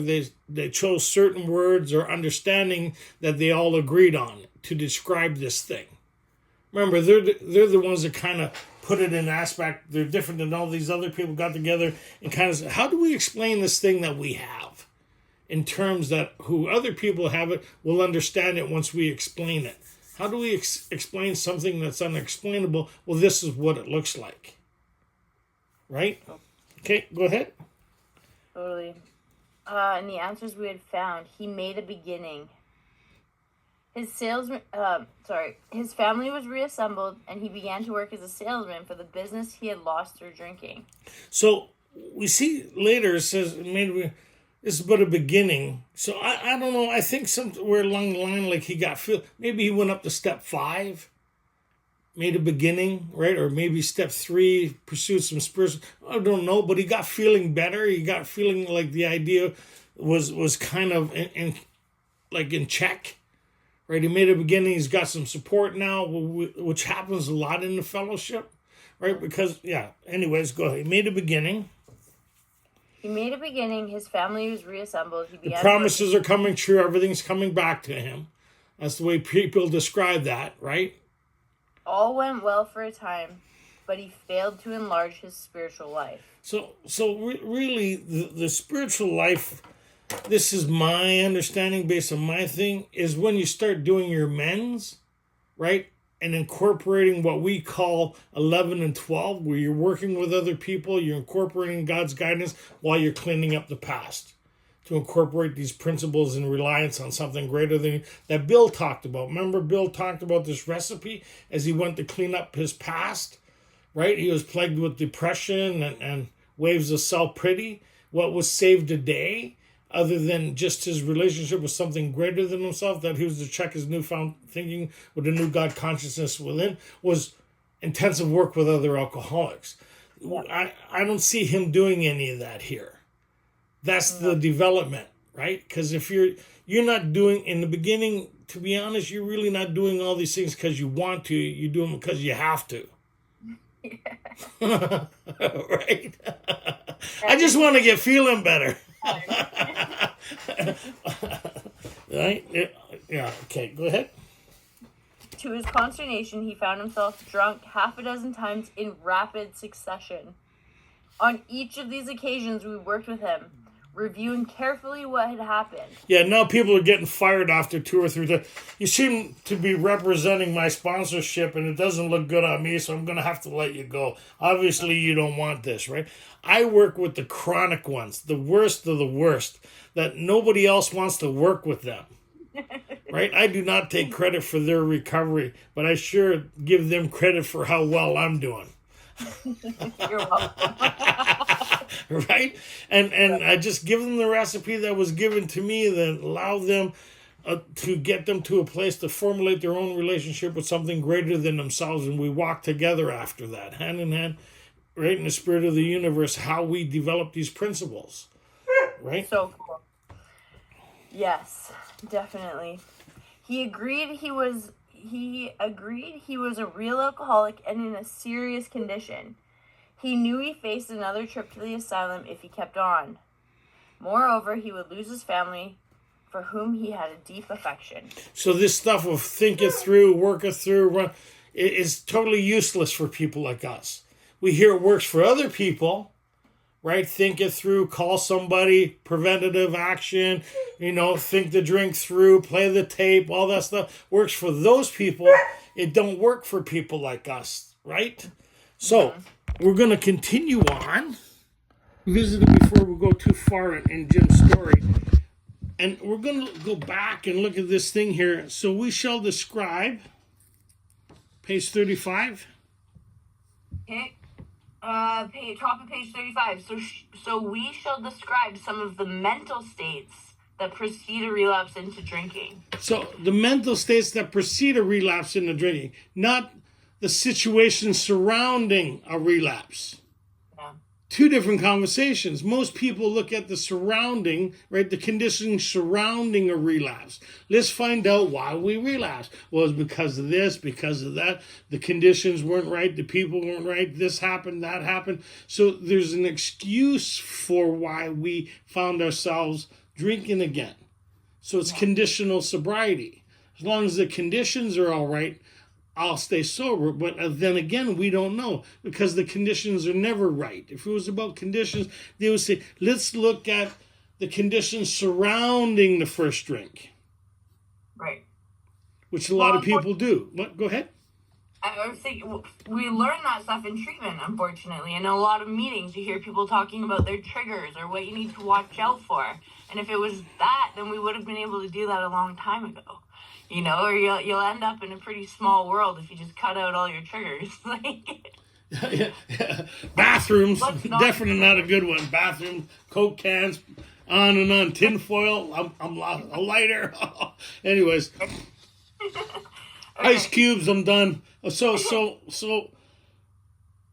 they chose certain words or understanding that they all agreed on to describe this thing. Remember, they're the ones that kind of put it in aspect. They're different than all these other people got together and kind of said, how do we explain this thing that we have in terms that who other people have it will understand it once we explain it? How do we explain something that's unexplainable? Well, this is what it looks like. Right? Okay, go ahead. Totally. And the answers we had found, he made a beginning. His family was reassembled, and he began to work as a salesman for the business he had lost through drinking. So we see later it says maybe it's but a beginning. So I don't know. I think somewhere along the line, like he got maybe he went up to step 5, made a beginning, right? Or maybe step 3, pursued some spiritual. I don't know, but he got feeling better. He got feeling like the idea was kind of in check, right? He made a beginning. He's got some support now, which happens a lot in the fellowship, right? Because anyways, go ahead. He made a beginning. His family was reassembled. The promises are coming true. Everything's coming back to him. That's the way people describe that, right? All went well for a time, but he failed to enlarge his spiritual life. So really, the spiritual life, this is my understanding based on my thing, is when you start doing your amends, right? And incorporating what we call 11 and 12, where you're working with other people, you're incorporating God's guidance while you're cleaning up the past. To incorporate these principles and reliance on something greater than you, that Bill talked about. Remember, Bill talked about this recipe as he went to clean up his past, right? He was plagued with depression and waves of self-pity. What was saved today, other than just his relationship with something greater than himself, that he was to check his newfound thinking with the new God consciousness within, was intensive work with other alcoholics. I don't see him doing any of that here. That's the development, right? Because if you're not doing, in the beginning, to be honest, you're really not doing all these things because you want to. You do them because you have to. Yeah. Right? I just want to get feeling better. Right? Yeah, okay, go ahead. To his consternation, he found himself drunk 6 times in rapid succession. On each of these occasions, we worked with him, reviewing carefully what had happened. Yeah, now people are getting fired after 2 or 3 times. You seem to be representing my sponsorship, and it doesn't look good on me, so I'm going to have to let you go. Obviously, you don't want this, right? I work with the chronic ones, the worst of the worst, that nobody else wants to work with them. Right? I do not take credit for their recovery, but I sure give them credit for how well I'm doing. You're welcome. Right? And I just give them the recipe that was given to me that allowed them to get them to a place to formulate their own relationship with something greater than themselves. And we walk together after that, hand in hand, right, in the spirit of the universe, how we develop these principles. Right? So cool. Yes, definitely. He agreed he was a real alcoholic and in a serious condition. He knew he faced another trip to the asylum if he kept on. Moreover, he would lose his family, for whom he had a deep affection. So this stuff of think it through, work it through, run, is totally useless for people like us. We hear it works for other people, right? Think it through, call somebody, preventative action, think the drink through, play the tape, all that stuff works for those people. It don't work for people like us, right? So we're going to continue on, visit it before we go too far in Jim's story. And we're going to go back and look at this thing here. So we shall describe, page 35. Okay. Top of page 35. So we shall describe some of the mental states that precede a relapse into drinking. So the mental states that precede a relapse into drinking, not the situation surrounding a relapse. Yeah. 2 different conversations. Most people look at the surrounding, right, the conditions surrounding a relapse. Let's find out why we relapse. Well, it's because of this, because of that. The conditions weren't right, the people weren't right, this happened, that happened. So there's an excuse for why we found ourselves drinking again. So it's conditional sobriety. As long as the conditions are all right, I'll stay sober. But then again, we don't know, because the conditions are never right. If it was about conditions, they would say, let's look at the conditions surrounding the first drink. Right. Which a lot of people do. What? Go ahead. I was thinking, we learn that stuff in treatment, unfortunately. In a lot of meetings, you hear people talking about their triggers or what you need to watch out for. And if it was that, then we would have been able to do that a long time ago. Or you'll end up in a pretty small world if you just cut out all your triggers. Bathrooms, Let's not definitely do not a that. good one. Bathrooms, Coke cans, on and on. Tinfoil, a lighter. Anyways, ice Okay. cubes, I'm done. So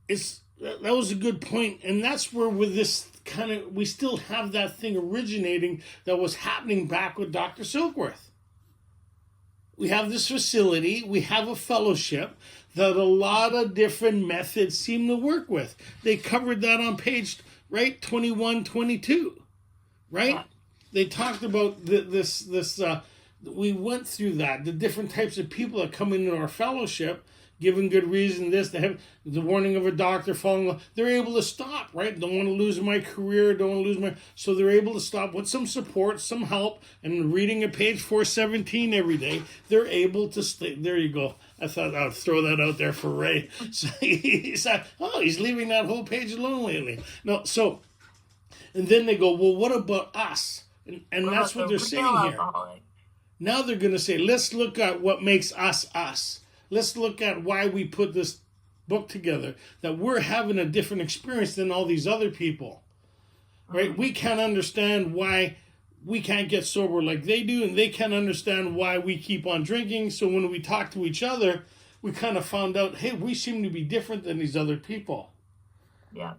it's that was a good point, and that's where with this kind of we still have that thing originating that was happening back with Dr. Silkworth. We have this facility, we have a fellowship that a lot of different methods seem to work with. They covered that on page, right, 21, 22, right? Yeah. They talked about this, we went through that, the different types of people that come into our fellowship, given good reason, this, they have the warning of a doctor, falling, they're able to stop, right? Don't want to lose my career, don't want to lose my, so they're able to stop with some support, some help, and reading a page 417 every day, they're able to stay, there you go. I thought I would throw that out there for Ray. So he's like, oh, he's leaving that whole page alone lately. No, so, and then they go, well, what about us? And What that's about what the they're saying real here. alcoholic? Now they're going to say, let's look at what makes us us. Let's look at why we put this book together, that we're having a different experience than all these other people, right? We can't understand why we can't get sober like they do, and they can't understand why we keep on drinking. So when we talk to each other, we kind of found out, hey, we seem to be different than these other people. Yeah.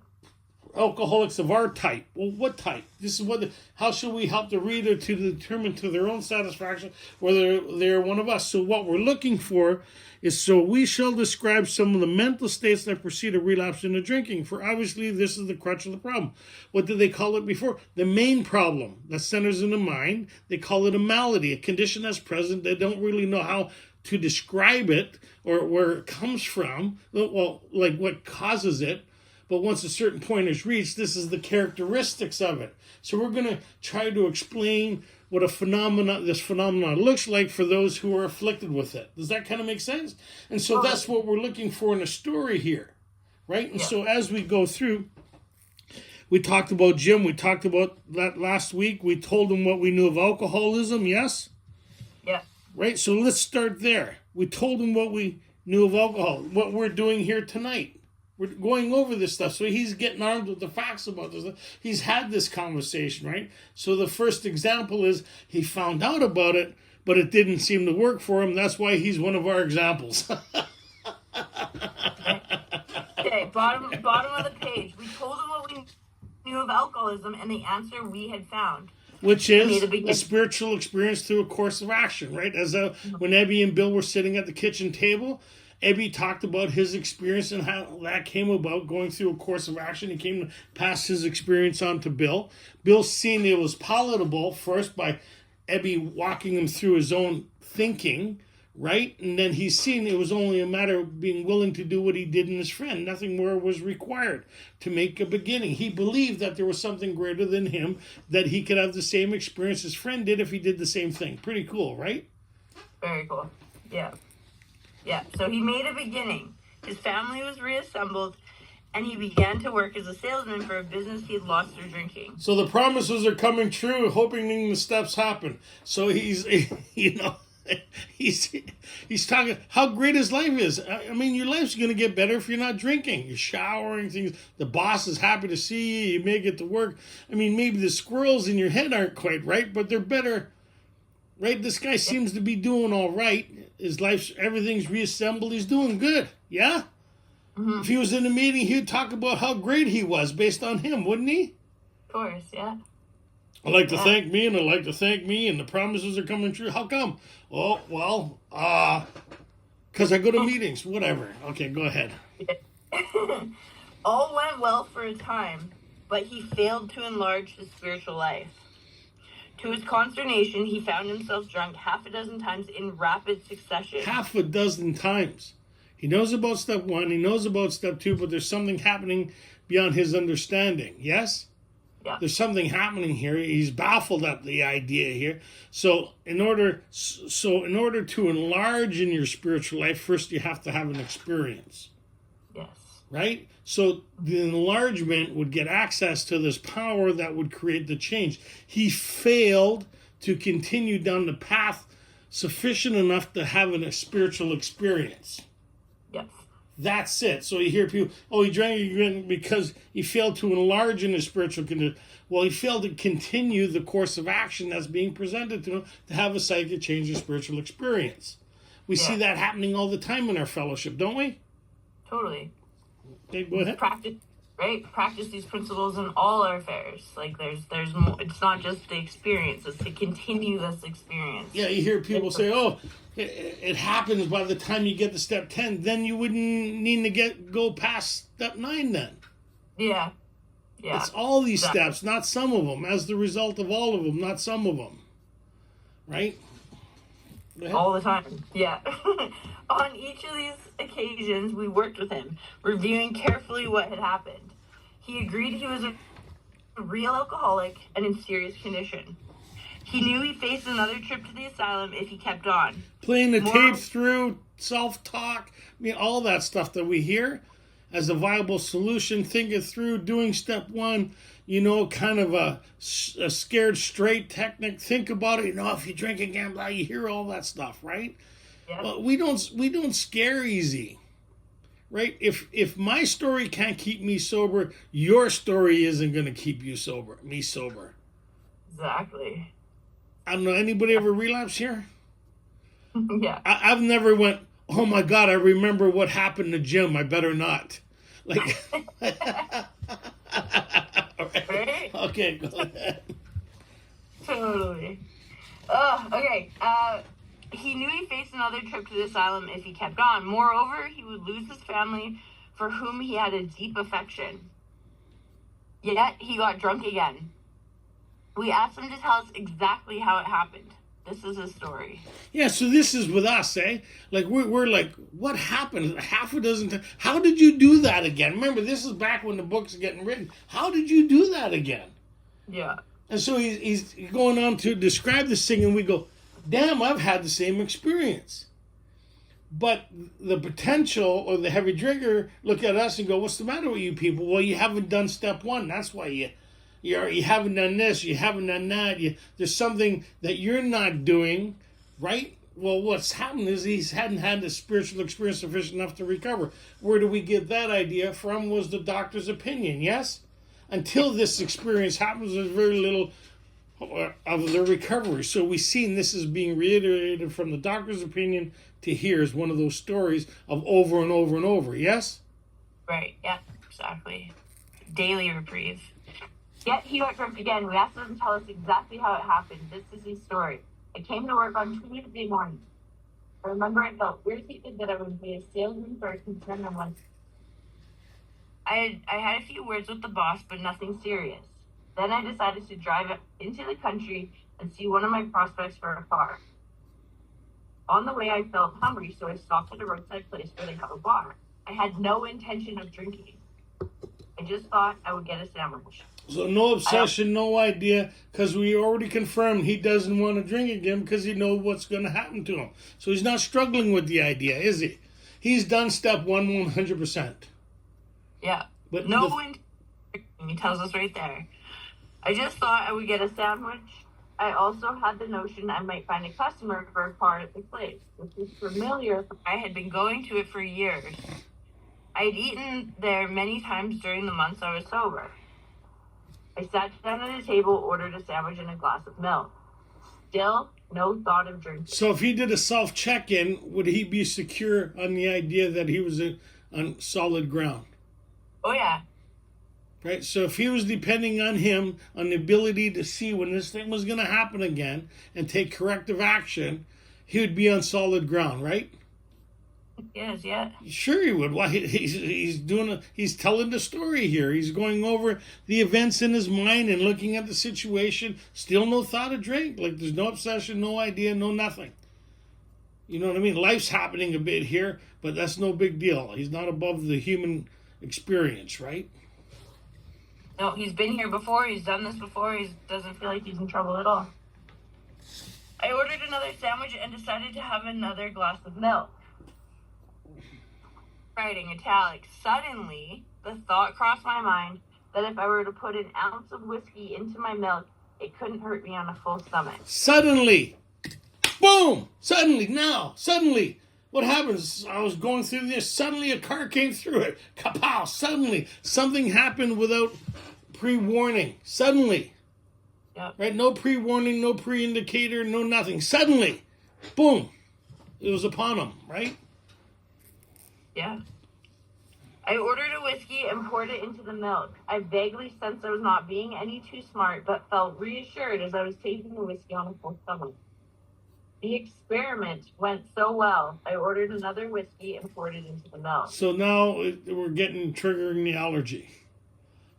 Alcoholics of our type. Well, what type? This is what. How should we help the reader to determine to their own satisfaction whether they're one of us? So what we're looking for is, so we shall describe some of the mental states that precede a relapse into drinking. For obviously this is the crutch of the problem. What did they call it before? The main problem that centers in the mind. They call it a malady, a condition that's present. They don't really know how to describe it or where it comes from. Well, like what causes it. But once a certain point is reached, this is the characteristics of it. So we're going to try to explain what this phenomenon looks like for those who are afflicted with it. Does that kind of make sense? And so that's what we're looking for in a story here, right? And so as we go through, we talked about Jim. We talked about that last week. We told him what we knew of alcoholism, yes? Yeah. Right? So let's start there. We told him what we knew of alcohol, what we're doing here tonight. We're going over this stuff. So he's getting armed with the facts about this. He's had this conversation, right? So the first example is he found out about it, but it didn't seem to work for him. That's why he's one of our examples. Okay, bottom of the page. We told him what we knew of alcoholism and the answer we had found. Which is a spiritual experience through a course of action, right? When Ebby and Bill were sitting at the kitchen table, Ebby talked about his experience and how that came about going through a course of action. He came to pass his experience on to Bill. Bill seen it was palatable first by Ebby walking him through his own thinking, right? And then he's seen it was only a matter of being willing to do what he did in his friend. Nothing more was required to make a beginning. He believed that there was something greater than him, that he could have the same experience his friend did if he did the same thing. Pretty cool, right? Very cool. Yeah. Yeah, so he made a beginning. His family was reassembled, and he began to work as a salesman for a business he had lost through drinking. So the promises are coming true, hoping the steps happen. So he's talking how great his life is. I mean, your life's going to get better if you're not drinking. You're showering, things. The boss is happy to see you. You make it to work. I mean, maybe the squirrels in your head aren't quite right, but they're better. Right? This guy seems to be doing all right. His life's, everything's reassembled. He's doing good. Yeah? Mm-hmm. If he was in a meeting, he'd talk about how great he was based on him, wouldn't he? Of course, yeah. I'd like to thank me, and I'd like to thank me, and the promises are coming true. How come? Oh, well, because I go to meetings. Whatever. Okay, go ahead. All went well for a time, but he failed to enlarge his spiritual life. To his consternation, he found himself drunk 6 times in rapid succession. 6 times. He knows about step 1, he knows about step 2, but there's something happening beyond his understanding. Yes? Yeah. There's something happening here. He's baffled at the idea here. So in order to enlarge in your spiritual life, first you have to have an experience. Yes. Right? So the enlargement would get access to this power that would create the change. He failed to continue down the path sufficient enough to have a spiritual experience. Yes. That's it. So you hear people, oh, he drank because he failed to enlarge in his spiritual condition. Well, he failed to continue the course of action that's being presented to him to have a psychic change in spiritual experience. We see that happening all the time in our fellowship, don't we? Totally. Okay, go ahead. Practice these principles in all our affairs. Like there's more, it's not just the experience, it's to continue this experience. Yeah, you hear people say, oh, it happens by the time you get to step 10, then you wouldn't need to go past step 9 then. Yeah. It's all these steps, not some of them, as the result of all of them, not some of them. Right? All the time. Yeah. On each of these occasions, we worked with him, reviewing carefully what had happened. He agreed he was a real alcoholic and in serious condition. He knew he faced another trip to the asylum if he kept on. Playing the tape through, self-talk, all that stuff that we hear as a viable solution, think it through, doing step 1, kind of a scared straight technique. Think about it, if you drink again, blah, you hear all that stuff, right? Yeah. Well, we don't scare easy, right? If my story can't keep me sober, your story isn't going to keep me sober. Exactly. I don't know, anybody ever relapse here? Yeah. I've never went, oh my God, I remember what happened to Jim. I better not. Like, right? Okay, go ahead. Totally. Okay. He knew he faced another trip to the asylum if he kept on. Moreover, he would lose his family for whom he had a deep affection. Yet, he got drunk again. We asked him to tell us exactly how it happened. This is his story. Yeah, so this is with us, eh? Like, we're like, what happened? Half a dozen. How did you do that again? Remember, this is back when the books are getting written. How did you do that again? Yeah. And so he's going on to describe this thing, and we go, damn, I've had the same experience. But the potential or the heavy drinker look at us and go, what's the matter with you people? Well, you haven't done step 1. That's why you haven't done this, you haven't done that. There's something that you're not doing, right? Well, what's happened is he hadn't had the spiritual experience sufficient enough to recover. Where do we get that idea from? Was the doctor's opinion, yes? Until this experience happens, there's very little of the recovery. So we've seen this is being reiterated from the doctor's opinion to here is one of those stories of over and over and over, yes? Right, yeah, exactly. Daily reprieve. Yet he got drunk again. We asked him to tell us exactly how it happened. This is his story. I came to work on Tuesday morning. I remember I felt irritated that I would be a salesman for a concern on one. I had a few words with the boss, but nothing serious. Then I decided to drive into the country and see one of my prospects for a car. On the way, I felt hungry, so I stopped at a roadside place where they have a bar. I had no intention of drinking. I just thought I would get a sandwich. So no obsession, no idea, because we already confirmed he doesn't want to drink again because he knows what's going to happen to him. So he's not struggling with the idea, is he? He's done step 1 100%. Yeah. But no intention, he tells us right there. I just thought I would get a sandwich. I also had the notion I might find a customer for a car at the place, which was familiar. I had been going to it for years. I had eaten there many times during the months I was sober. I sat down at a table, ordered a sandwich and a glass of milk. Still, no thought of drinking. So if he did a self-check-in, would he be secure on the idea that he was on solid ground? Oh, yeah. Right? So if he was depending on him, on the ability to see when this thing was going to happen again and take corrective action, he would be on solid ground, right? Yes, yeah. Sure he would. Why he's telling the story here. He's going over the events in his mind and looking at the situation. Still no thought of drink. Like there's no obsession, no idea, no nothing. You know what I mean? Life's happening a bit here, but that's no big deal. He's not above the human experience, right? No, he's been here before. He's done this before. He doesn't feel like he's in trouble at all. I ordered another sandwich and decided to have another glass of milk. Writing italics. Suddenly, the thought crossed my mind that if I were to put an ounce of whiskey into my milk, it couldn't hurt me on a full stomach. Suddenly. Boom! Suddenly, now. Suddenly. What happens? I was going through this. Suddenly a car came through it. Kapow! Suddenly something happened without pre-warning. Suddenly. Yep. Right? No pre-warning, no pre-indicator, no nothing. Suddenly. Boom. It was upon him, right? Yeah. I ordered a whiskey and poured it into the milk. I vaguely sensed I was not being any too smart, but felt reassured as I was tasting the whiskey on a full stomach. The experiment went so well. I ordered another whiskey and poured it into the milk. So now we're triggering the allergy,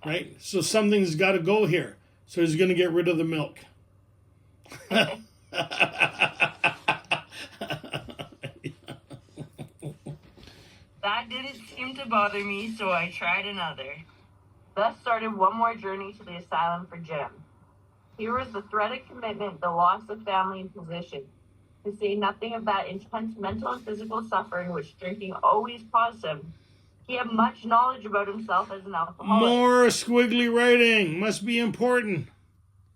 right? So something's got to go here. So he's going to get rid of the milk. That didn't seem to bother me, so I tried another. Thus started one more journey to the asylum for Jim. Here was the threat of commitment, the loss of family and position. To say nothing of that intense mental and physical suffering which drinking always caused him. He had much knowledge about himself as an alcoholic. More squiggly writing. Must be important.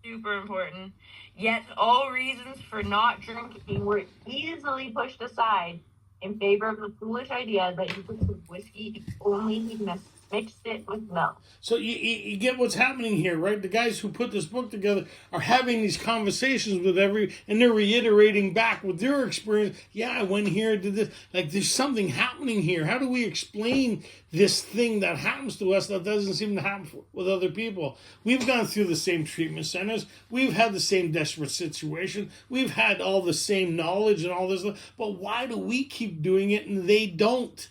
Super important. Yet all reasons for not drinking were easily pushed aside in favor of the foolish idea that he could drink whiskey if only he mixed it with milk. So you get what's happening here, right? The guys who put this book together are having these conversations with and they're reiterating back with their experience. Yeah, I went here, did this. Like, there's something happening here. How do we explain this thing that happens to us that doesn't seem to happen with other people? We've gone through the same treatment centers. We've had the same desperate situation. We've had all the same knowledge and all this. But why do we keep doing it and they don't?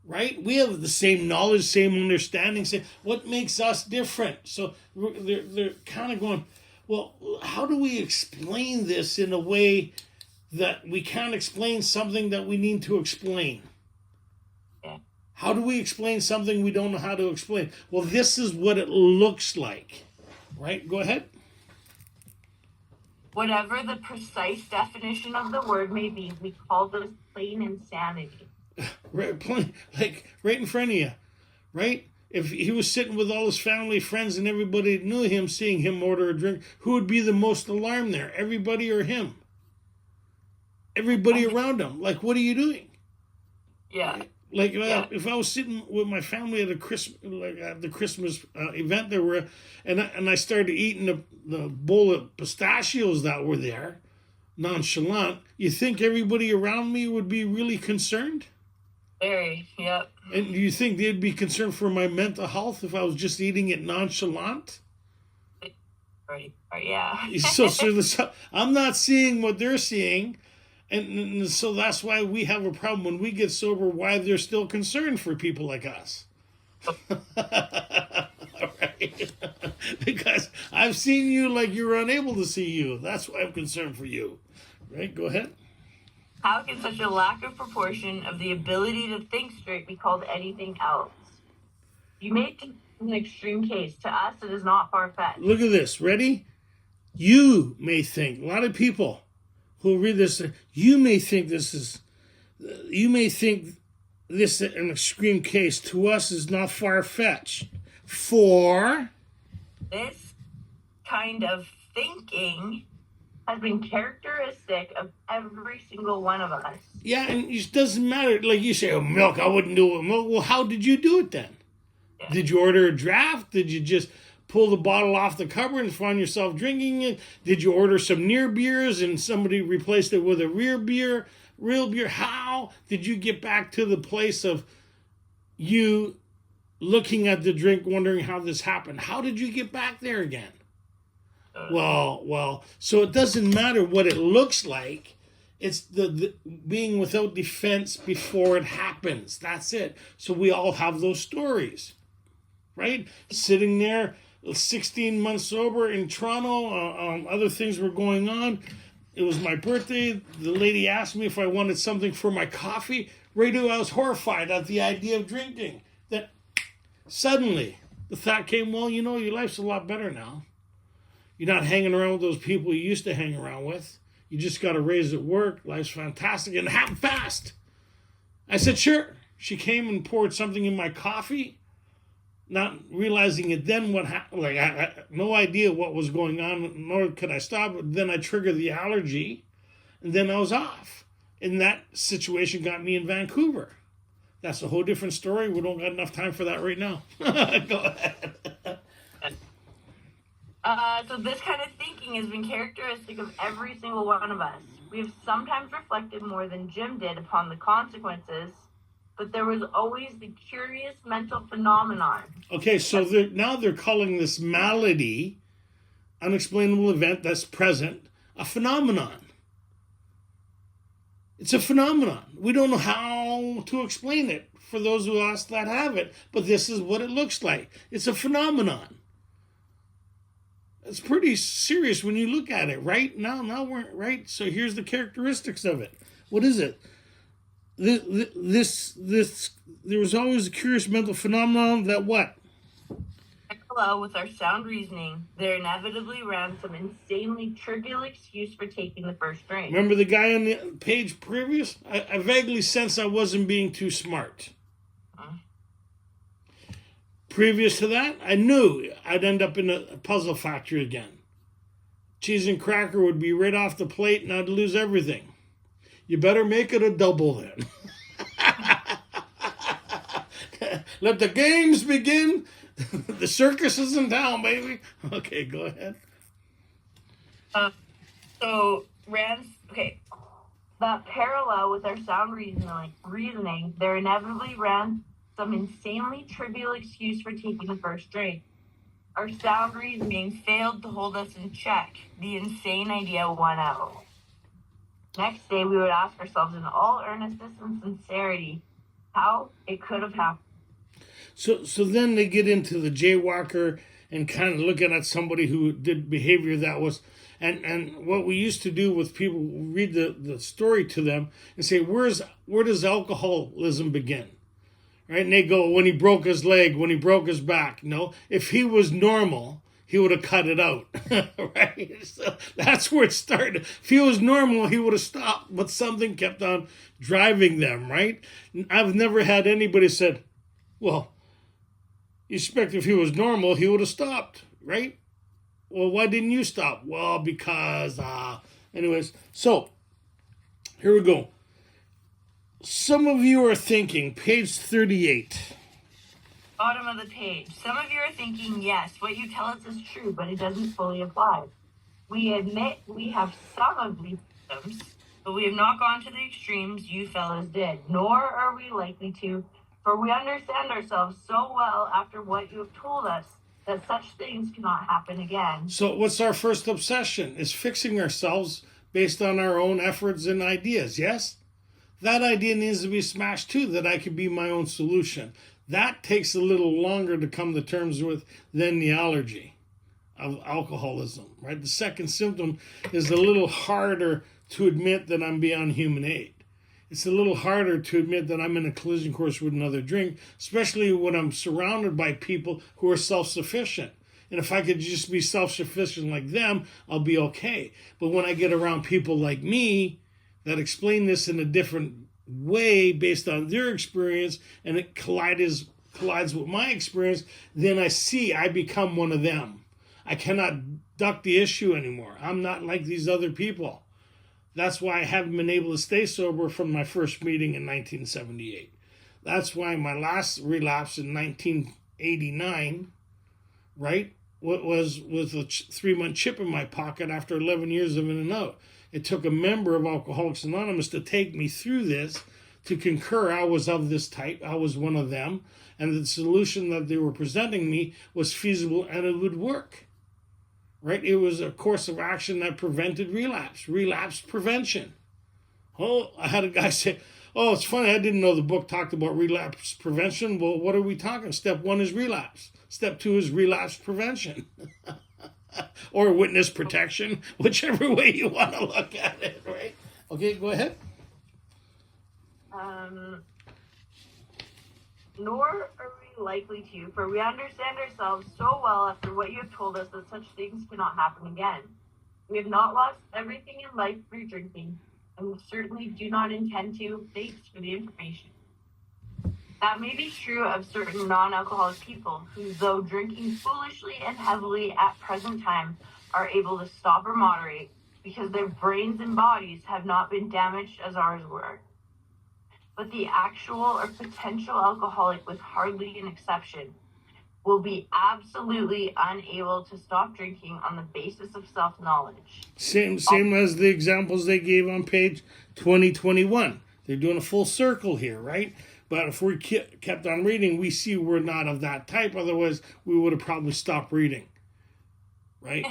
Right? We have the same knowledge, same understanding. What makes us different? So they're kind of going, well, how do we explain this in a way that we can't explain something that we need to explain? Yeah. How do we explain something we don't know how to explain? Well, this is what it looks like. Right? Go ahead. Whatever the precise definition of the word may be, we call this plain insanity. Right in front of you, right? If he was sitting with all his family, friends, and everybody knew him, seeing him order a drink, who would be the most alarmed there? Everybody or him? Everybody around him. Like, what are you doing? Yeah. If I was sitting with my family at the Christmas event there were, and I started eating the bowl of pistachios that were there, nonchalant, you think everybody around me would be really concerned? Very, yep. And do you think they'd be concerned for my mental health if I was just eating it nonchalant? Right, yeah. So I'm not seeing what they're seeing, and so that's why we have a problem when we get sober, why they're still concerned for people like us. Right? Because I've seen you like you're unable to see you. That's why I'm concerned for you. Right? Go ahead. How can such a lack of proportion of the ability to think straight be called anything else? You make an extreme case. To us, it is not far-fetched. Look at this. Ready? You may think, a lot of people who read this, you may think this is an extreme case. To us is not far-fetched. For this kind of thinking has been characteristic of every single one of us. Yeah, and it doesn't matter. Like you say, milk, I wouldn't do it with milk. Well, how did you do it then? Yeah. Did you order a draft? Did you just pull the bottle off the cupboard and find yourself drinking it? Did you order some near beers and somebody replaced it with a real beer? How did you get back to the place of you looking at the drink, wondering how this happened? How did you get back there again? Well, so it doesn't matter what it looks like. It's the being without defense before it happens. That's it. So we all have those stories, right? Sitting there, 16 months sober in Toronto, other things were going on. It was my birthday. The lady asked me if I wanted something for my coffee. Right away, I was horrified at the idea of drinking. That suddenly the thought came, well, your life's a lot better now. You're not hanging around with those people you used to hang around with. You just got a raise at work. Life's fantastic. And it happened fast. I said, sure. She came and poured something in my coffee, not realizing it then what happened. Like, I had no idea what was going on, nor could I stop it. Then I triggered the allergy, and then I was off. And that situation got me in Vancouver. That's a whole different story. We don't got enough time for that right now. Go ahead. So this kind of thinking has been characteristic of every single one of us. We have sometimes reflected more than Jim did upon the consequences, but there was always the curious mental phenomenon. Okay, so now they're calling this malady, unexplainable event that's present, a phenomenon. It's a phenomenon. We don't know how to explain it for those of us that have it, but this is what it looks like. It's a phenomenon. It's pretty serious when you look at it, right? Now we're right. So here's the characteristics of it. What is it? This there was always a curious mental phenomenon that what? Parallel with our sound reasoning, there inevitably ran some insanely trivial excuse for taking the first drink. Remember the guy on the page previous? I vaguely sensed I wasn't being too smart. Previous to that, I knew I'd end up in a puzzle factory again. Cheese and cracker would be right off the plate and I'd lose everything. You better make it a double then. Let the games begin. The circus is in town, baby. Okay, go ahead. That parallel with our sound reasoning, there inevitably ran some insanely trivial excuse for taking the first drink. Our sound reasoning failed to hold us in check. The insane idea won out. Next day, we would ask ourselves in all earnestness and sincerity how it could have happened. So then they get into the jaywalker and kind of looking at somebody who did behavior that was, and what we used to do with people, read the story to them and say, where does alcoholism begin? Right? And they go, when he broke his leg, when he broke his back. No, if he was normal, he would have cut it out. Right? So that's where it started. If he was normal, he would have stopped, but something kept on driving them, right? I've never had anybody said, well, you expect if he was normal, he would have stopped, right? Well, why didn't you stop? Well, because, anyways. So, here we go. Some of you are thinking, page 38. Bottom of the page. Some of you are thinking, yes, what you tell us is true, but it doesn't fully apply. We admit we have some of these symptoms, but we have not gone to the extremes you fellows did, nor are we likely to, for we understand ourselves so well after what you have told us that such things cannot happen again. So what's our first obsession? Is fixing ourselves based on our own efforts and ideas, yes? That idea needs to be smashed too, that I could be my own solution. That takes a little longer to come to terms with than the allergy of alcoholism, right? The second symptom is a little harder to admit that I'm beyond human aid. It's a little harder to admit that I'm in a collision course with another drink, especially when I'm surrounded by people who are self-sufficient. And if I could just be self-sufficient like them, I'll be okay. But when I get around people like me that explain this in a different way based on their experience, and it collides with my experience, then I become one of them. I cannot duck the issue anymore. I'm not like these other people. That's why I haven't been able to stay sober from my first meeting in 1978. That's why my last relapse in 1989, right, was with a 3-month chip in my pocket after 11 years of in and out. It took a member of Alcoholics Anonymous to take me through this, to concur I was of this type, I was one of them, and the solution that they were presenting me was feasible and it would work. Right? It was a course of action that prevented relapse prevention. Oh, I had a guy say, oh, it's funny, I didn't know the book talked about relapse prevention. Well, what are we talking? Step 1 is relapse. Step 2 is relapse prevention. Or witness protection, whichever way you want to look at it, right? Okay, go ahead. Nor are we likely to, for we understand ourselves so well after what you have told us that such things cannot happen again. We have not lost everything in life through drinking, and we certainly do not intend to. Thanks for the information. That may be true of certain non-alcoholic people who, though drinking foolishly and heavily at present time, are able to stop or moderate. because their brains and bodies have not been damaged as ours were. But the actual or potential alcoholic, with hardly an exception, will be absolutely unable to stop drinking on the basis of self-knowledge. Same as the examples they gave on page 2021. They're doing a full circle here, right? But if we kept on reading, we see we're not of that type. Otherwise, we would have probably stopped reading, right?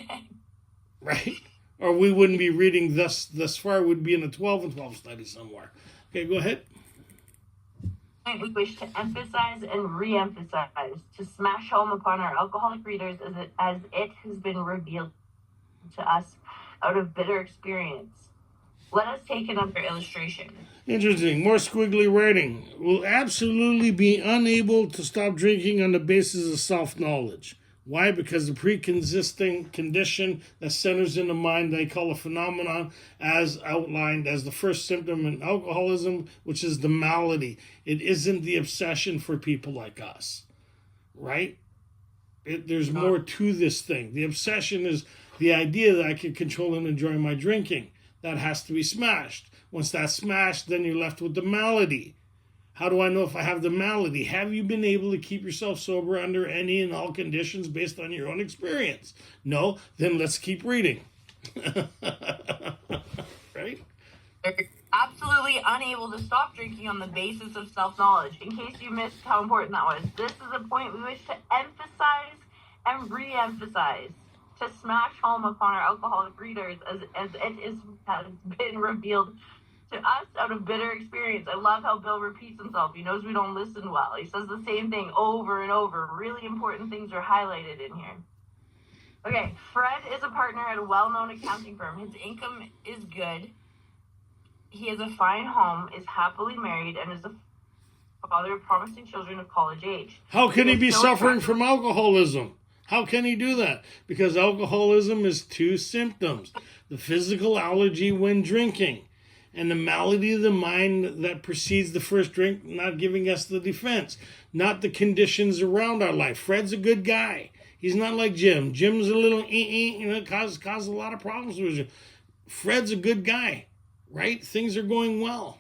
Right? Or we wouldn't be reading thus far. We'd be in a 12 and 12 study somewhere. Okay, go ahead. We wish to emphasize and re-emphasize, to smash home upon our alcoholic readers as it has been revealed to us out of bitter experience. Let us take another illustration. Interesting. More squiggly writing. Will absolutely be unable to stop drinking on the basis of self-knowledge. Why? Because the pre-existing condition that centers in the mind they call a phenomenon, as outlined as the first symptom in alcoholism, which is the malady. It isn't the obsession for people like us, right? There's more to this thing. The obsession is the idea that I can control and enjoy my drinking. That has to be smashed. Once that's smashed, then you're left with the malady. How do I know if I have the malady? Have you been able to keep yourself sober under any and all conditions based on your own experience? No? Then let's keep reading. Right? They're absolutely unable to stop drinking on the basis of self-knowledge. In case you missed how important that was, this is a point we wish to emphasize and re-emphasize, to smash home upon our alcoholic readers as it has been revealed to us out of bitter experience. I love how Bill repeats himself. He knows we don't listen well. He says the same thing over and over. Really important things are highlighted in here. Okay, Fred is a partner at a well-known accounting firm. His income is good. He has a fine home, is happily married, and is the father of promising children of college age. How can he be suffering from alcoholism? How can he do that? Because alcoholism is two symptoms. The physical allergy when drinking, and the malady of the mind that precedes the first drink, not giving us the defense, not the conditions around our life. Fred's a good guy. He's not like Jim. Jim's a little, causes a lot of problems with him. Fred's a good guy, right? Things are going well.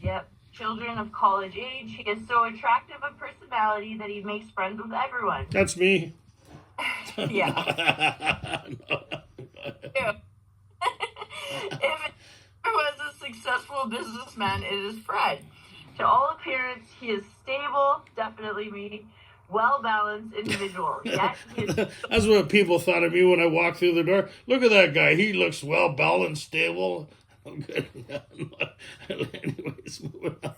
Yep. Children of college age. He is so attractive a personality that he makes friends with everyone. That's me. Yeah. Yeah. If it was a successful businessman, it is Fred. To all appearance, he is stable, definitely me, well-balanced individual. Yet he is... That's what people thought of me when I walked through the door. Look at that guy. He looks well-balanced, stable. Good. Anyways, moving on.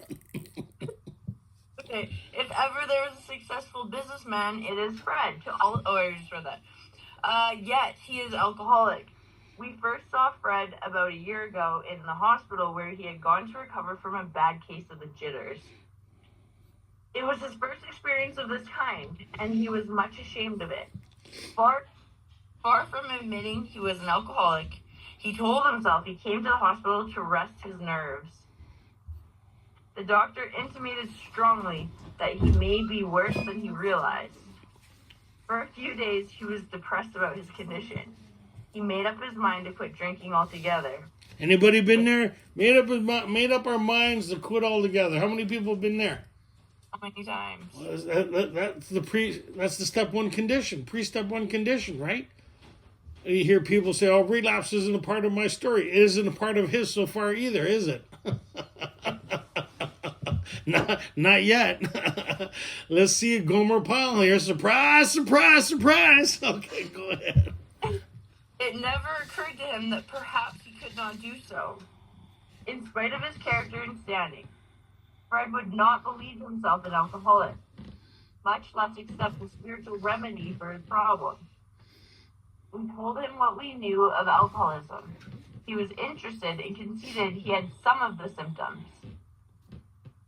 Okay, if ever there was a successful businessman, it is Fred. I just read that. Yet he is alcoholic. We first saw Fred about a year ago in the hospital where he had gone to recover from a bad case of the jitters. It was his first experience of this kind, and he was much ashamed of it. Far from admitting he was an alcoholic, he told himself he came to the hospital to rest his nerves. The doctor intimated strongly that he may be worse than he realized. For a few days, he was depressed about his condition. He made up his mind to quit drinking altogether. Anybody been there? Made up our minds to quit altogether. How many people have been there? How many times? That's the step one condition, pre-step one condition, right? And you hear people say, "Oh, relapse isn't a part of my story." It isn't a part of his so far either, is it? Not yet. Let's see a Gomer Pyle here. Surprise, surprise, surprise. Okay, go ahead. It never occurred to him that perhaps he could not do so. In spite of his character and standing, Fred would not believe himself an alcoholic, much less accept a spiritual remedy for his problem. We told him what we knew of alcoholism. He was interested and conceded he had some of the symptoms,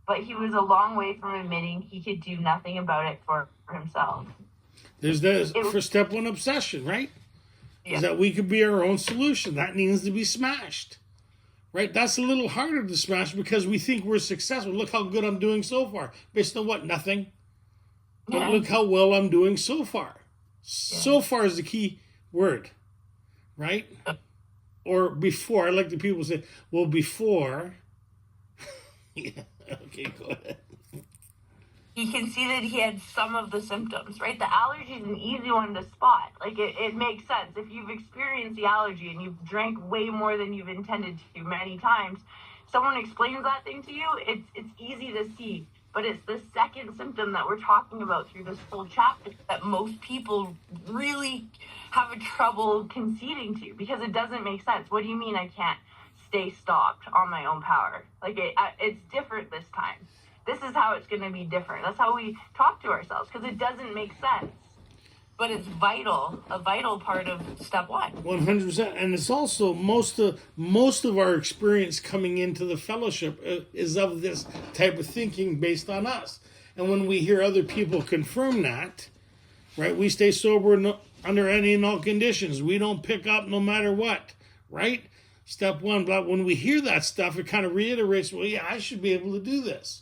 but he was a long way from admitting he could do nothing about it for himself. There's for step one obsession, right? Yeah. Is that we could be our own solution. That needs to be smashed, right? That's a little harder to smash because we think we're successful. Look how good I'm doing so far. Based on what? Nothing. But look how well I'm doing so far. Yeah. So far is the key word, right? Or before. I like the people say, well, before. Yeah, okay, go ahead. He conceded he had some of the symptoms, right? The allergy is an easy one to spot. Like, it makes sense. If you've experienced the allergy and you've drank way more than you've intended to many times, someone explains that thing to you, it's easy to see. But it's the second symptom that we're talking about through this whole chapter that most people really have a trouble conceding to, because it doesn't make sense. What do you mean I can't stay stopped on my own power? Like, it's different this time. This is how it's going to be different. That's how we talk to ourselves, because it doesn't make sense. But it's vital, a vital part of step 1. 100%. And it's also most of our experience coming into the fellowship is of this type of thinking based on us. And when we hear other people confirm that, right, we stay sober under any and all conditions. We don't pick up no matter what, right? Step 1, but when we hear that stuff, it kind of reiterates, well, yeah, I should be able to do this.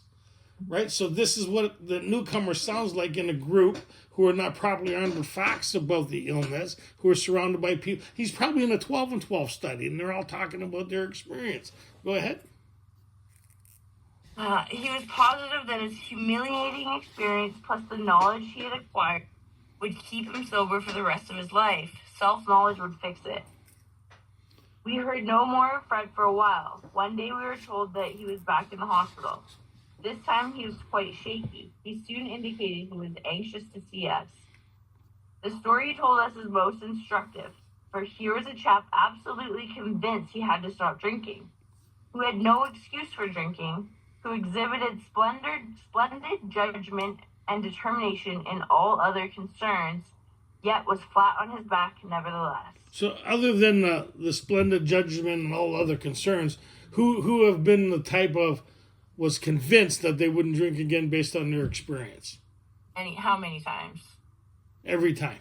Right, so this is what the newcomer sounds like in a group who are not properly armed with facts about the illness, who are surrounded by people. He's probably in a 12 and 12 study, and they're all talking about their experience. Go ahead. He was positive that his humiliating experience plus the knowledge he had acquired would keep him sober for the rest of his life. Self-knowledge would fix it. We heard no more of Fred for a while. One day we were told that he was back in the hospital. This time he was quite shaky. He soon indicated he was anxious to see us. The story he told us is most instructive, for here was a chap absolutely convinced he had to stop drinking, who had no excuse for drinking, who exhibited splendid judgment and determination in all other concerns, yet was flat on his back nevertheless. So other than the splendid judgment and all other concerns, who have been the type of was convinced that they wouldn't drink again based on their experience? How many times? Every time.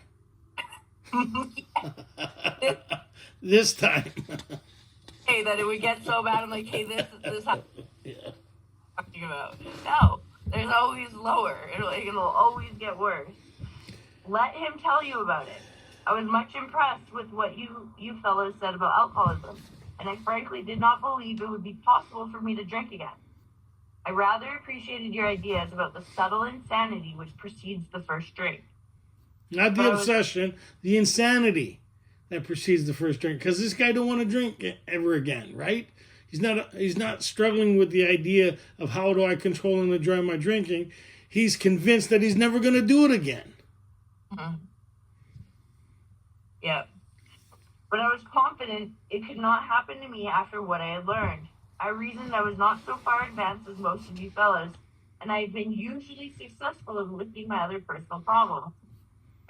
This time. Hey, that it would get so bad. I'm like, hey, this how Yeah. I'm talking about. No, there's always lower. It'll always get worse. Let him tell you about it. I was much impressed with what you fellows said about alcoholism, and I frankly did not believe it would be possible for me to drink again. I rather appreciated your ideas about the subtle insanity which precedes the first drink. Not the obsession, the insanity that precedes the first drink. Because this guy don't want to drink ever again, right? He's not struggling with the idea of how do I control and enjoy my drinking. He's convinced that he's never going to do it again. Mm-hmm. Yeah. But I was confident it could not happen to me after what I had learned. I reasoned I was not so far advanced as most of you fellows, and I had been usually successful in lifting my other personal problems,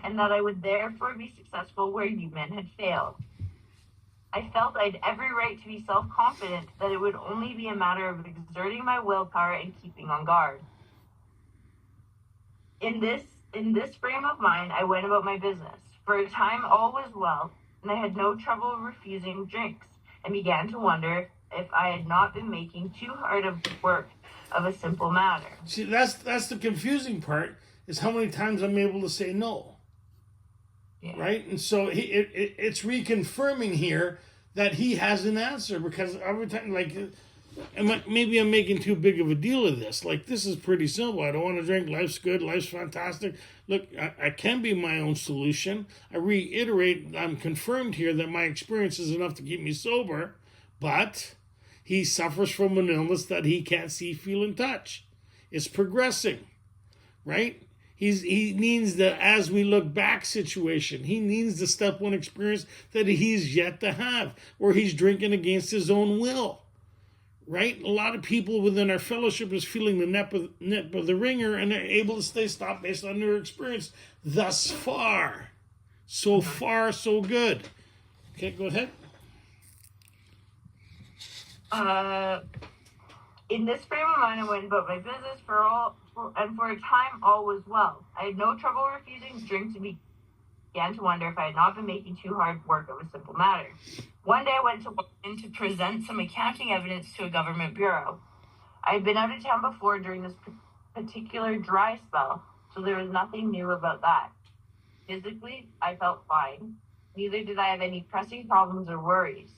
and that I would therefore be successful where you men had failed. I felt I had every right to be self-confident that it would only be a matter of exerting my willpower and keeping on guard. In this frame of mind, I went about my business. For a time, all was well, and I had no trouble refusing drinks, and began to wonder if I had not been making too hard of work of a simple matter. See, that's the confusing part, is how many times I'm able to say no. Yeah. Right? And so it's reconfirming here that he has an answer, because every time, like, maybe I'm making too big of a deal of this. Like, this is pretty simple. I don't want to drink. Life's good. Life's fantastic. Look, I can be my own solution. I reiterate, I'm confirmed here that my experience is enough to keep me sober, but he suffers from an illness that he can't see, feel, and touch. It's progressing, right? He needs the as we look back situation. He needs the step 1 experience that he's yet to have, where he's drinking against his own will, right? A lot of people within our fellowship is feeling the nip of the ringer, and they're able to stay stopped based on their experience thus far. So far, so good. Okay, go ahead. In this frame of mind, I went about my business for a time all was well. I had no trouble refusing drink to began to wonder if I had not been making too hard work of a simple matter. One day I went to London to present some accounting evidence to a government bureau. I had been out of town before during this particular dry spell, so there was nothing new about that. Physically, I felt fine. neither did I have any pressing problems or worries.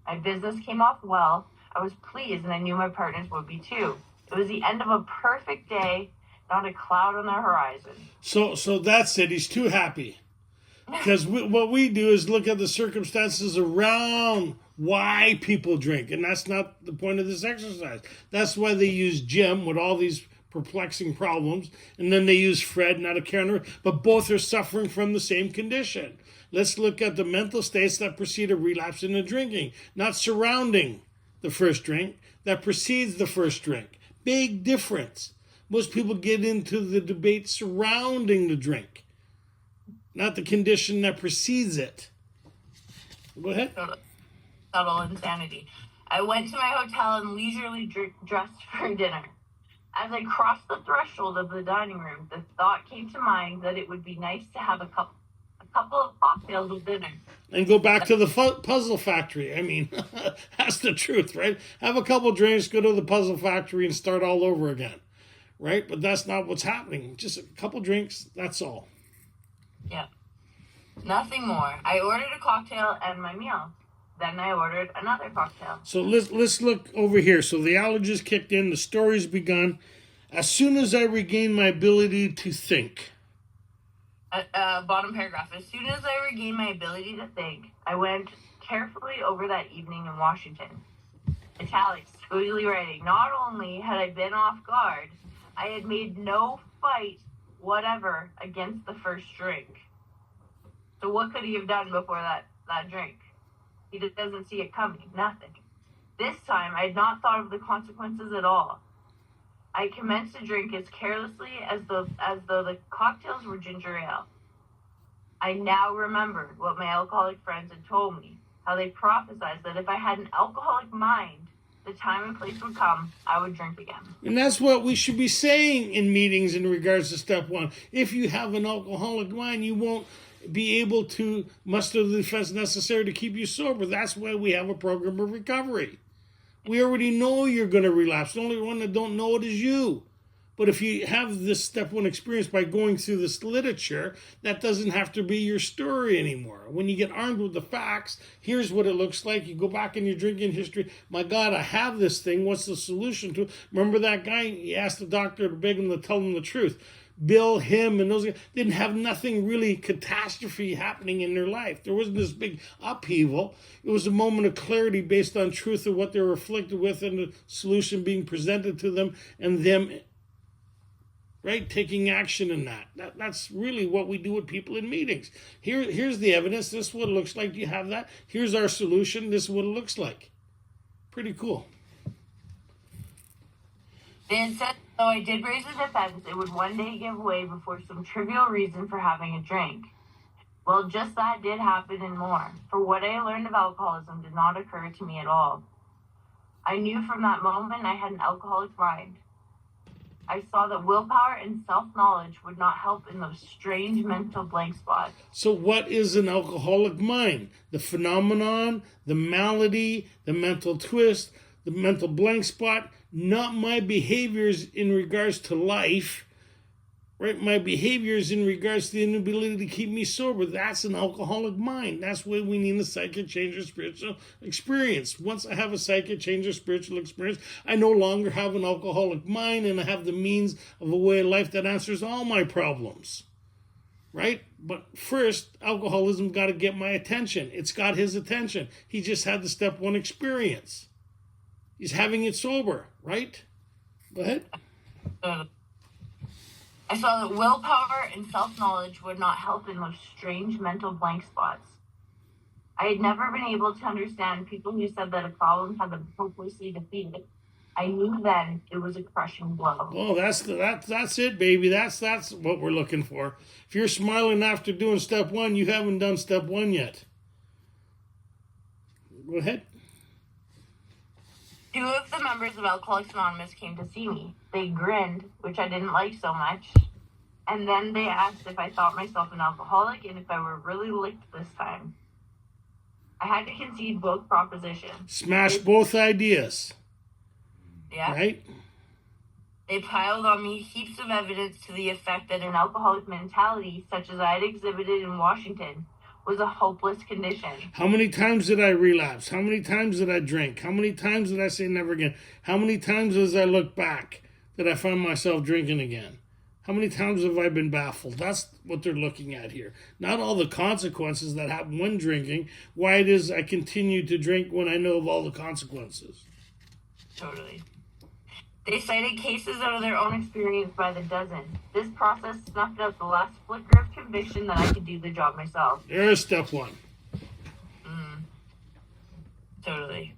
My business came off well. I was pleased, and I knew my partners would be too. It was the end of a perfect day, not a cloud on the horizon. So that's it. He's too happy. Because what we do is look at the circumstances around why people drink. And that's not the point of this exercise. That's why they use Jim with all these perplexing problems. And then they use Fred, not a care. But both are suffering from the same condition. Let's look at the mental states that precede a relapse into drinking. Not surrounding the first drink, that precedes the first drink. Big difference. Most people get into the debate surrounding the drink, not the condition that precedes it. Go ahead. Subtle insanity. I went to my hotel and leisurely dressed for dinner. As I crossed the threshold of the dining room, the thought came to mind that it would be nice to have a couple of cocktails with dinner. And go back to the puzzle factory. I mean, that's the truth, right? Have a couple drinks, go to the puzzle factory and start all over again, right? But that's not what's happening. Just a couple drinks, that's all. Yeah. Nothing more. I ordered a cocktail and my meal. Then I ordered another cocktail. So let's look over here. So the allergies kicked in, the story's begun. As soon as I regained my ability to think. Bottom paragraph. As soon as I regained my ability to think, I went carefully over that evening in Washington. Italics, squiggly writing. Not only had I been off guard, I had made no fight whatever against the first drink. So what could he have done before that drink? He doesn't see it coming. Nothing. This time, I had not thought of the consequences at all. I commenced to drink as carelessly as though the cocktails were ginger ale. I now remembered what my alcoholic friends had told me, how they prophesied that if I had an alcoholic mind, the time and place would come, I would drink again. And that's what we should be saying in meetings in regards to step one. If you have an alcoholic mind, you won't be able to muster the defense necessary to keep you sober. That's why we have a program of recovery. We already know you're going to relapse. The only one that don't know it is you. But if you have this step one experience by going through this literature, that doesn't have to be your story anymore. When you get armed with the facts, here's what it looks like. You go back in your drinking history. My God, I have this thing. What's the solution to it? Remember that guy? He asked the doctor to beg him to tell him the truth. Bill, him, and those guys didn't have nothing really catastrophe happening in their life. There wasn't this big upheaval. It was a moment of clarity based on truth of what they were afflicted with and the solution being presented to them and them, right, taking action in that. That's really what we do with people in meetings. Here's the evidence. This is what it looks like. Do you have that? Here's our solution. This is what it looks like. Pretty cool. Then said, though I did raise a defense, it would one day give way before some trivial reason for having a drink. Well, just that did happen and more, for what I learned of alcoholism did not occur to me at all. I knew from that moment I had an alcoholic mind. I saw that willpower and self-knowledge would not help in those strange mental blank spots. So what is an alcoholic mind? The phenomenon, the malady, the mental twist, the mental blank spot, not my behaviors in regards to life, right? My behaviors in regards to the inability to keep me sober. That's an alcoholic mind. That's why we need a psychic change or spiritual experience. Once I have a psychic change or spiritual experience, I no longer have an alcoholic mind and I have the means of a way of life that answers all my problems, right? But first, alcoholism got to get my attention. It's got his attention. He just had the step one experience. He's having it sober, right? Go ahead. I saw that willpower and self-knowledge would not help in those strange mental blank spots. I had never been able to understand people who said that a problem had been hopelessly defeated. I knew then it was a crushing blow. Oh, that's it, baby. That's what we're looking for. If you're smiling after doing step one, you haven't done step one yet. Go ahead. 2 of the members of Alcoholics Anonymous came to see me. They grinned, which I didn't like so much. And then they asked if I thought myself an alcoholic and if I were really licked this time. I had to concede both propositions. Smash both ideas. Yeah. Right? They piled on me heaps of evidence to the effect that an alcoholic mentality, such as I had exhibited in Washington, was a hopeless condition. How many times did I relapse? How many times did I drink? How many times did I say never again? How many times as I look back did I find myself drinking again? How many times have I been baffled? That's what they're looking at here. Not all the consequences that happen when drinking, why it is I continue to drink when I know of all the consequences. Totally. They cited cases out of their own experience by the dozen. This process snuffed out the last flicker of conviction that I could do the job myself. There's step one. Totally.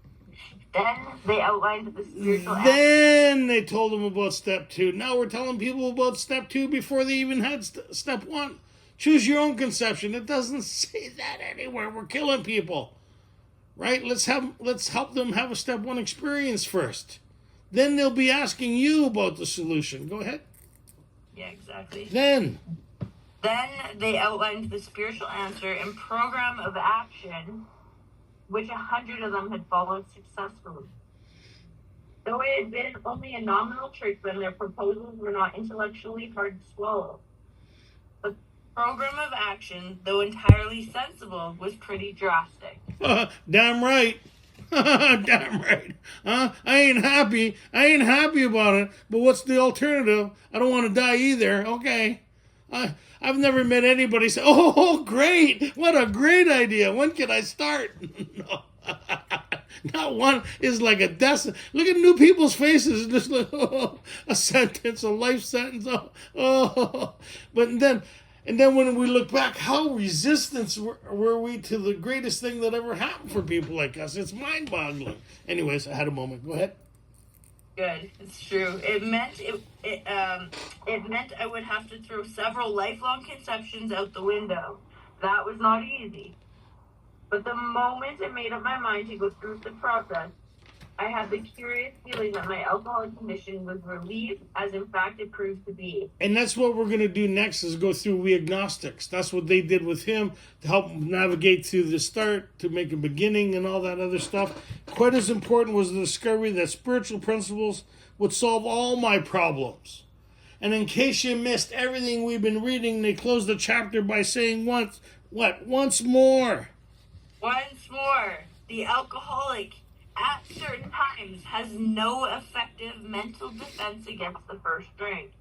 Then they outlined the spiritual Then they told them about step two. Now we're telling people about step two before they even had step one. Choose your own conception. It doesn't say that anywhere. We're killing people. Right? Let's help them have a step one experience first. Then they'll be asking you about the solution. Go ahead. Yeah, exactly. Then they outlined the spiritual answer and program of action, which 100 of them had followed successfully. Though it had been only a nominal truth, when their proposals were not intellectually hard to swallow. The program of action, though entirely sensible, was pretty drastic. Damn right. Damn right. I ain't happy about it, but what's the alternative? I don't want to die either. Okay. I've never met anybody say, oh, great. What a great idea. When can I start? No. Not one is like a death. Look at new people's faces. Just like, a sentence, a life sentence. And then when we look back, how resistant were we to the greatest thing that ever happened for people like us? It's mind-boggling. Anyways, I had a moment. Go ahead. Good. It's true. It meant I would have to throw several lifelong conceptions out the window. That was not easy. But the moment I made up my mind to go through the process, I had the curious feeling that my alcoholic condition was relieved, as in fact it proved to be. And that's what we're going to do next, is go through We Agnostics. That's what they did with him, to help him navigate through the start, to make a beginning and all that other stuff. Quite as important was the discovery that spiritual principles would solve all my problems. And in case you missed everything we've been reading, they closed the chapter by saying once more. Once more, the alcoholic at certain times has no effective mental defense against the first drink.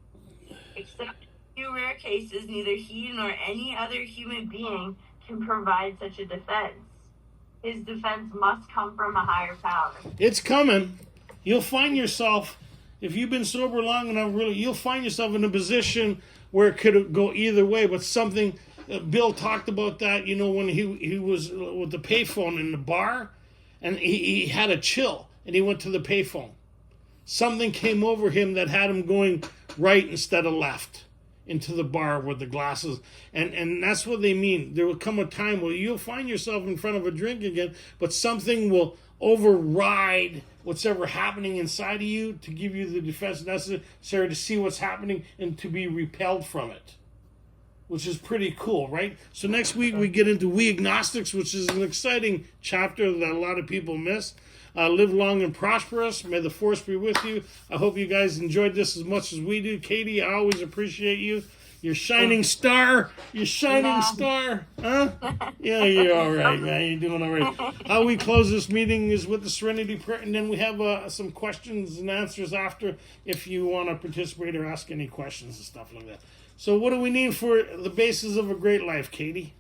Except in a few rare cases, neither he nor any other human being can provide such a defense. His defense must come from a higher power. It's coming. You'll find yourself, if you've been sober long enough, you'll find yourself in a position where it could go either way, but something, Bill talked about that, when he was with the payphone in the bar, and he had a chill, and he went to the payphone. Something came over him that had him going right instead of left into the bar with the glasses. And that's what they mean. There will come a time where you'll find yourself in front of a drink again, but something will override what's ever happening inside of you to give you the defense necessary to see what's happening and to be repelled from it, which is pretty cool, right? So next week we get into We Agnostics, which is an exciting chapter that a lot of people miss. Live long and prosperous. May the force be with you. I hope you guys enjoyed this as much as we do. Katie, I always appreciate you. You're shining star. You're shining star. Huh? Yeah, you're all right, man. You're doing all right. How we close this meeting is with the Serenity Prayer, and then we have some questions and answers after if you want to participate or ask any questions and stuff like that. So what do we need for the basis of a great life, Katie?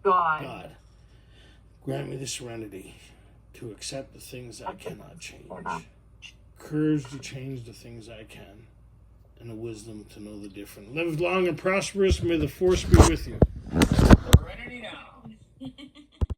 God. Grant me the serenity to accept the things I cannot change. Courage to change the things I can. And the wisdom to know the different. Live long and prosperous. May the force be with you. Serenity now.